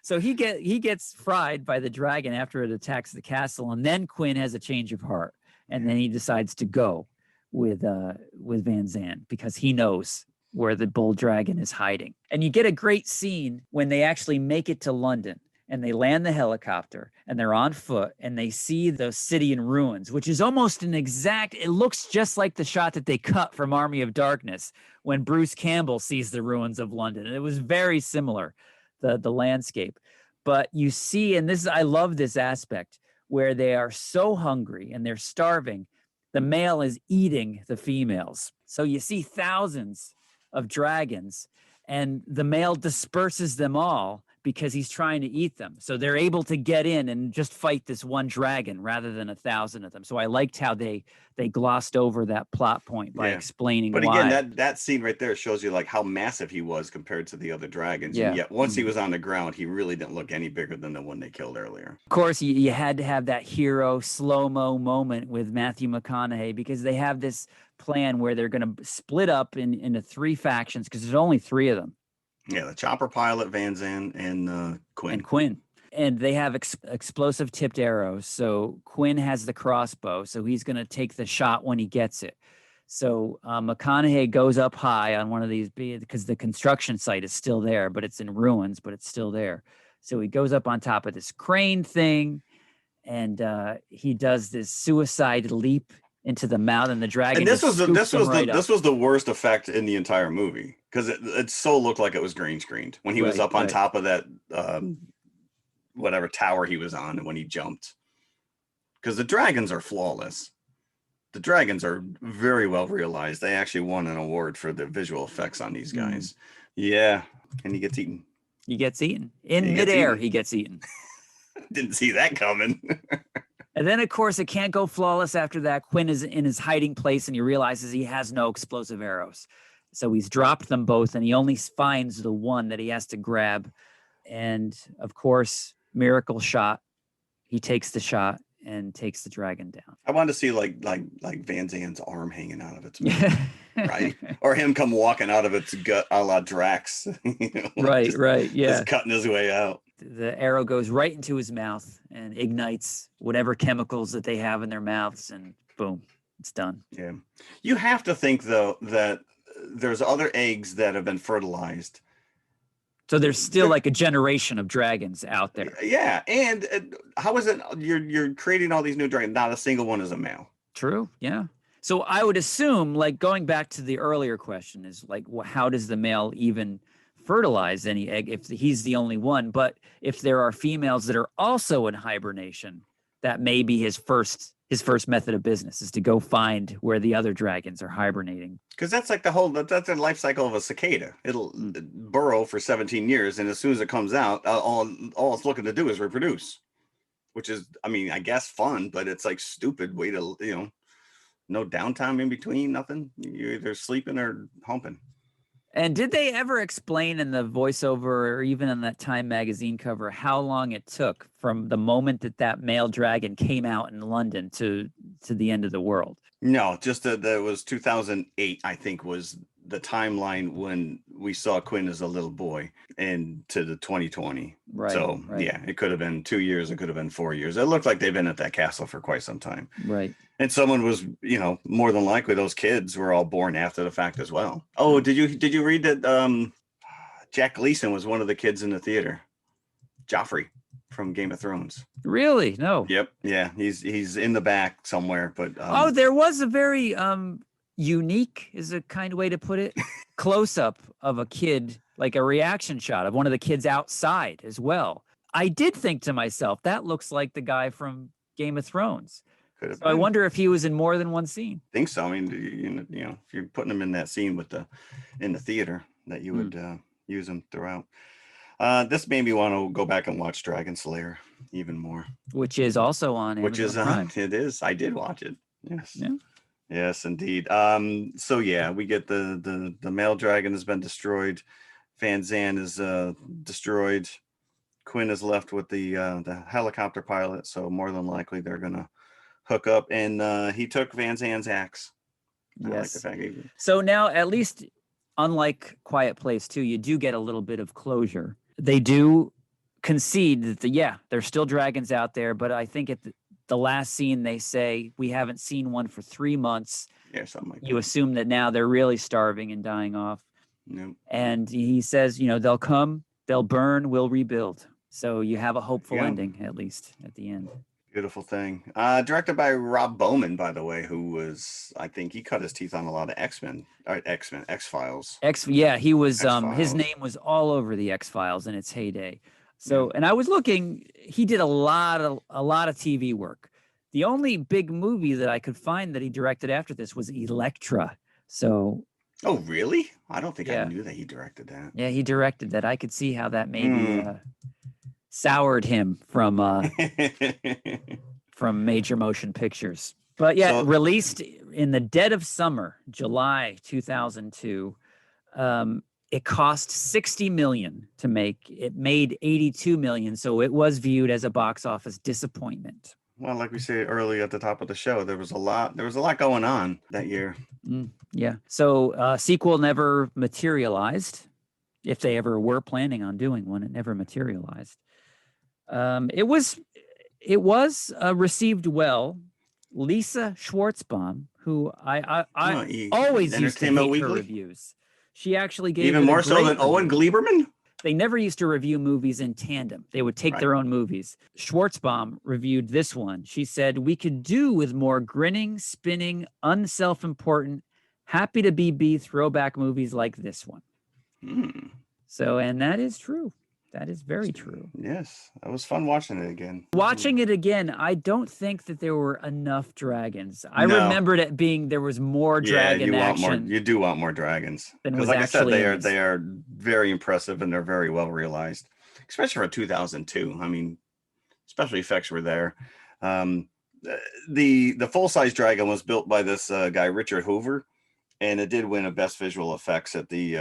So he gets fried by the dragon after it attacks the castle, and then Quinn has a change of heart, and then he decides to go with Van Zandt because he knows where the bull dragon is hiding. And you get a great scene when they actually make it to London and they land the helicopter and they're on foot and they see the city in ruins, which is almost it looks just like the shot that they cut from Army of Darkness when Bruce Campbell sees the ruins of London. And it was very similar, the landscape. But you see, and I love this aspect where they are so hungry and they're starving, the male is eating the females. So you see thousands of dragons, and the male disperses them all because he's trying to eat them. So they're able to get in and just fight this one dragon rather than 1,000 of them. So I liked how they glossed over that plot point by explaining why. But again, that scene right there shows you like how massive he was compared to the other dragons. Yeah. And yet once he was on the ground, he really didn't look any bigger than the one they killed earlier. Of course, you had to have that hero slow-mo moment with Matthew McConaughey because they have this plan where they're going to split up into 3 factions because there's only 3 of them. Yeah, the chopper pilot, Van Zandt, and Quinn. And they have explosive tipped arrows. So Quinn has the crossbow, so he's going to take the shot when he gets it. So McConaughey goes up high on one of these because the construction site is still there, but it's in ruins, but it's still there. So he goes up on top of this crane thing, and he does this suicide leap into the mouth, and the dragon. And this was the worst effect in the entire movie because it so looked like it was green screened when he was up on top of that whatever tower he was on when he jumped. Because the dragons are flawless. The dragons are very well realized. They actually won an award for the visual effects on these guys. Yeah, and he gets eaten. He gets eaten in midair. He gets eaten. Didn't see that coming. And then, of course, it can't go flawless after that. Quinn is in his hiding place, and he realizes he has no explosive arrows. So he's dropped them both, and he only finds the one that he has to grab. And of course, miracle shot. He takes the shot and takes the dragon down. I want to see like Van Zandt's arm hanging out of its mouth, right? Or him come walking out of its gut, a la Drax. Right, yeah. Just cutting his way out. The arrow goes right into his mouth and ignites whatever chemicals that they have in their mouths, and boom, it's done. Yeah. You have to think, though, that there's other eggs that have been fertilized. So there's still like a generation of dragons out there. Yeah. And how is it you're creating all these new dragons? Not a single one is a male. True. Yeah. So I would assume, like, going back to the earlier question, is like, how does the male even fertilize any egg if he's the only one? But if there are females that are also in hibernation, that may be his first method of business, is to go find where the other dragons are hibernating. Because that's like that's the life cycle of a cicada. It'll burrow for 17 years, and as soon as it comes out, all it's looking to do is reproduce, which is, I mean, I guess fun, but it's like stupid way to, no downtime in between, nothing. You're either sleeping or humping. And did they ever explain in the voiceover or even in that Time magazine cover how long it took from the moment that male dragon came out in London to the end of the world? No, just that it was 2008, I think, was the timeline when we saw Quinn as a little boy, and to the 2020. Right. So, yeah, it could have been 2 years. It could have been 4 years. It looked like they've been at that castle for quite some time. Right. And someone was, more than likely those kids were all born after the fact as well. Oh, did you read that Jack Gleason was one of the kids in the theater? Joffrey from Game of Thrones. Really? No. Yep. Yeah, he's in the back somewhere, but there was a very unique, is a kind way to put it, close up of a kid, like a reaction shot of one of the kids outside as well. I did think to myself, that looks like the guy from Game of Thrones. So I wonder if he was in more than one scene. I think so. I mean, if you're putting him in that scene in the theater, that you would use him throughout. This made me want to go back and watch Dragon Slayer even more, which is also on Amazon Prime. It is. I did watch it. Yes. Yeah. Yes, indeed. So yeah, we get the male dragon has been destroyed. Van Zandt is destroyed. Quinn is left with the helicopter pilot. So more than likely they're gonna hook up, and he took Van Zandt's axe. Yes. So now, at least, unlike Quiet Place 2, you do get a little bit of closure. They do concede that there's still dragons out there, but I think at the last scene they say, we haven't seen one for 3 months. Yeah, something like that. You assume that now they're really starving and dying off. Nope. And he says, they'll come, they'll burn, we'll rebuild. So you have a hopeful ending, at least at the end. Beautiful thing. Directed by Rob Bowman, by the way, who was, I think he cut his teeth on a lot of X-Files. He was, his name was all over the X-Files in its heyday. So, and I was looking, he did a lot of TV work. The only big movie that I could find that he directed after this was Elektra. So. Oh, really? I don't think I knew that he directed that. Yeah, he directed that. I could see how that maybe soured him from major motion pictures. But released in the dead of summer, July 2002. It cost $60 million to make. It made $82 million, so it was viewed as a box office disappointment. Well, like we said earlier at the top of the show, there was a lot going on that year. Yeah. So sequel never materialized. If they ever were planning on doing one, it never materialized. It was received well. Lisa Schwartzbaum, who I always used to hate her reviews. She actually gave even more so than Owen Gleiberman. They never used to review movies in tandem. They would take their own movies. Schwartzbaum reviewed this one. She said, "We could do with more grinning, spinning, unself-important, happy to be throwback movies like this one." So, and that is true. That is very true. Yes, it was fun watching it again. Watching it again, I don't think that there were enough dragons. I remembered it being there was more dragon action. You do want more dragons. Because like I said, they are very impressive and they're very well realized, especially for 2002. I mean, special effects were there. The full size dragon was built by this guy Richard Hoover, And it did win a Best Visual Effects at the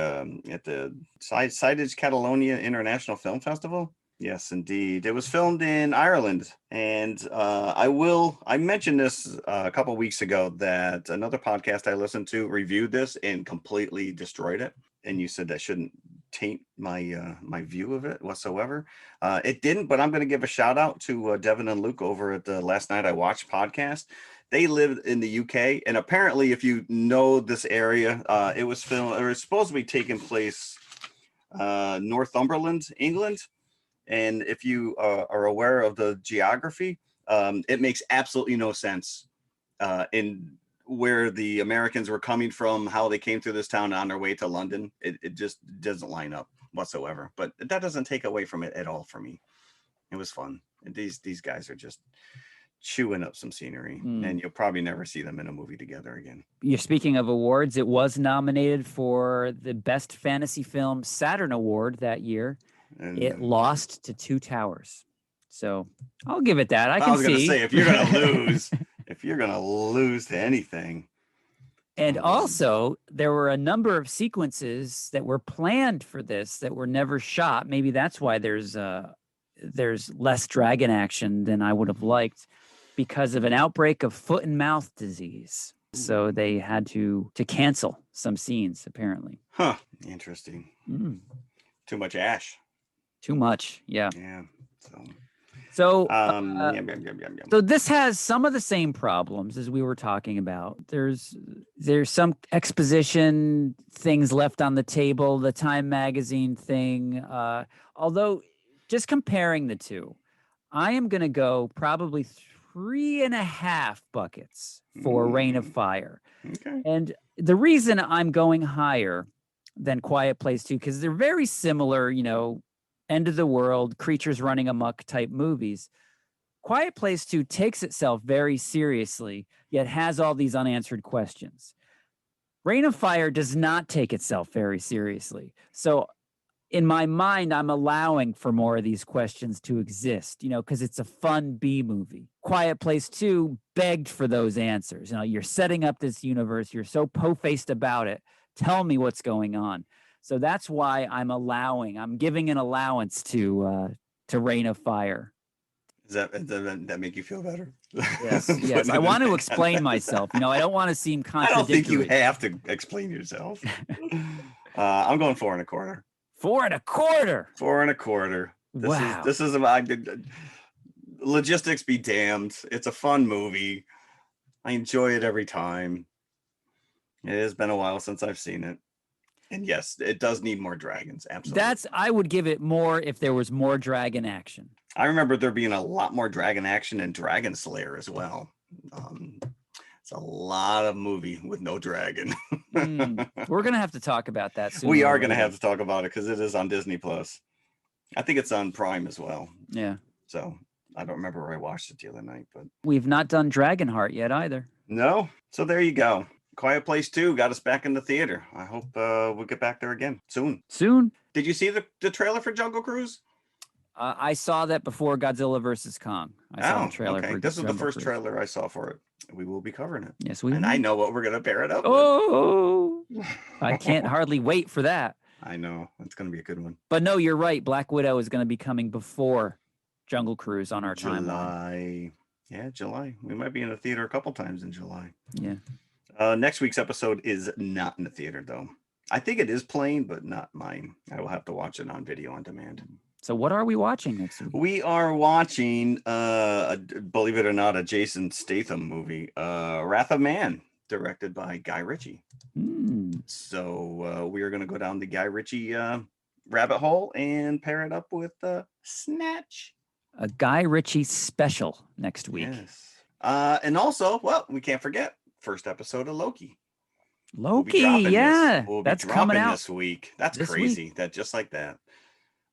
Sightage Catalonia International Film Festival. Yes, indeed. It was filmed in Ireland. And I mentioned this a couple of weeks ago that another podcast I listened to reviewed this and completely destroyed it. And you said that shouldn't taint my my view of it whatsoever. It didn't, but I'm going to give a shout out to Devin and Luke over at the Last Night I Watched podcast. They live in the UK, and apparently, if you know this area, it was supposed to be taking place Northumberland, England. And if you are aware of the geography, it makes absolutely no sense in where the Americans were coming from, how they came through this town on their way to London. It just doesn't line up whatsoever. But that doesn't take away from it at all for me. It was fun. And these guys are just chewing up some scenery, and you'll probably never see them in a movie together again. You're speaking of awards. It was nominated for the Best Fantasy Film Saturn Award that year. And it lost to Two Towers. So I'll give it that. I was going to say, if you're going to lose, if you're going to lose to anything. And also, there were a number of sequences that were planned for this that were never shot. Maybe that's why there's less dragon action than I would have liked, because of an outbreak of foot and mouth disease. So they had to cancel some scenes, apparently. Huh. Interesting. Too much ash. Too much. Yeah. Yeah. So this has some of the same problems as we were talking about. There's some exposition things left on the table, the Time magazine thing. Although just comparing the two, I am going to go probably 3.5 buckets for Reign of Fire. Okay. And the reason I'm going higher than Quiet Place 2, because they're very similar, end of the world, creatures running amok type movies. Quiet Place 2 takes itself very seriously, yet has all these unanswered questions. Reign of Fire does not take itself very seriously. So in my mind, I'm allowing for more of these questions to exist, because it's a fun B movie. Quiet Place 2 begged for those answers. You're setting up this universe. You're so po-faced about it. Tell me what's going on. So that's why I'm giving an allowance to Reign of Fire. Does that make you feel better? Yes, yes. I want to explain myself. I don't want to seem contradictory. I don't think you have to explain yourself. I'm going 4.25. 4.25. 4.25. Wow. This is about logistics be damned. It's a fun movie. I enjoy it every time. It has been a while since I've seen it. And yes, it does need more dragons. Absolutely. I would give it more if there was more dragon action. I remember there being a lot more dragon action in Dragon Slayer as well. It's a lot of movie with no dragon. We're going to have to talk about that soon. We are going to have to talk about it because it is on Disney Plus. I think it's on Prime as well. Yeah. So I don't remember where I watched it the other night, but we've not done Dragonheart yet either. No. So there you go. Quiet Place 2 got us back in the theater. I hope we'll get back there again soon. Soon. Did you see the trailer for Jungle Cruise? I saw that before Godzilla vs. Kong. I saw the trailer. Okay. For This is the first Cruise. trailer I saw for it. We will be covering it. Yes, we will. And I know what we're going to pair it up with. I can't hardly wait for that. I know. It's going to be a good one. But no, you're right. Black Widow is going to be coming before Jungle Cruise on our timeline. July. Yeah, July. We might be in the theater a couple times in July. Yeah. Next week's episode is not in the theater, though. I think it is playing, but not mine. I will have to watch it on video on demand. So what are we watching next week? We are watching, believe it or not, a Jason Statham movie, Wrath of Man, directed by Guy Ritchie. So we are going to go down the Guy Ritchie rabbit hole and pair it up with Snatch. A Guy Ritchie special next week. Yes. And also, well, we can't forget, first episode of Loki. Loki, yeah. That's coming out this week. That's this crazy. Week. That just like that.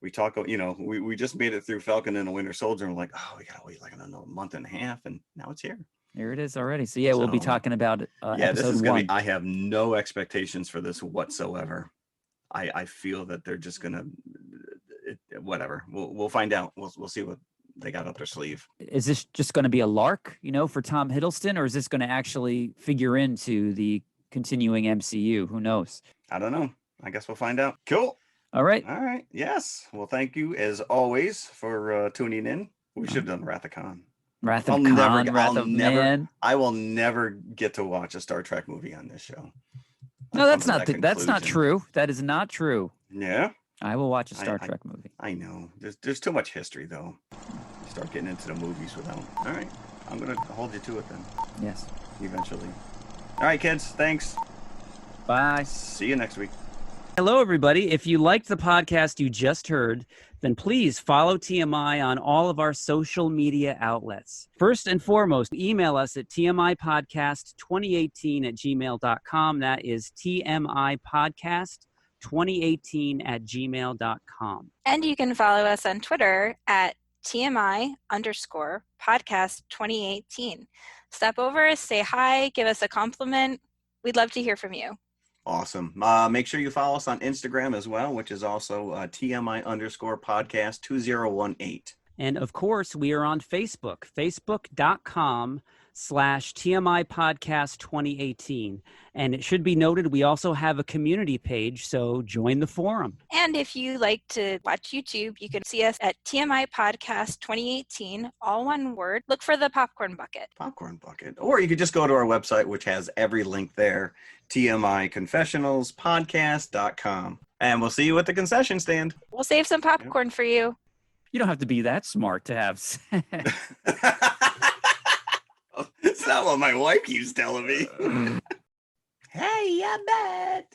We talk, we just made it through Falcon and the Winter Soldier, and we're like, oh, we gotta wait like another month and a half, and now it's here. Here it is already. So yeah, we'll be talking about this is gonna be. I have no expectations for this whatsoever. I feel that they're just gonna, whatever. We'll find out. We'll see what they got up their sleeve. Is this just going to be a lark, for Tom Hiddleston, or is this going to actually figure into the continuing MCU. Who knows? I don't know. I guess we'll find out. Cool. All right. All right. Yes. Well, thank you as always for tuning in. We should have done Wrath of Khan. Wrath of Khan, Wrath of Man. I will never get to watch a Star Trek movie on this show. No, that's not true. That is not true. Yeah. I will watch a Star Trek movie. I know. There's too much history though. You start getting into the movies without. All right. I'm gonna hold you to it then. Yes. Eventually. All right, kids. Thanks. Bye. See you next week. Hello, everybody. If you liked the podcast you just heard, then please follow TMI on all of our social media outlets. First and foremost, email us at tmipodcast2018@gmail.com. That is tmipodcast2018@gmail.com. And you can follow us on Twitter at TMI_podcast2018. Stop over, say hi, give us a compliment. We'd love to hear from you. Awesome. Make sure you follow us on Instagram as well, which is also TMI_podcast2018. And of course, we are on Facebook, facebook.com/TMI Podcast 2018. And it should be noted, we also have a community page, so join the forum. And if you like to watch YouTube, you can see us at TMI Podcast 2018, all one word. Look for the popcorn bucket. Popcorn bucket. Or you could just go to our website, which has every link there, TMIconfessionalspodcast.com. And we'll see you at the concession stand. We'll save some popcorn for you. You don't have to be that smart to have sex. It's not what my wife keeps telling me. Hey, I bet.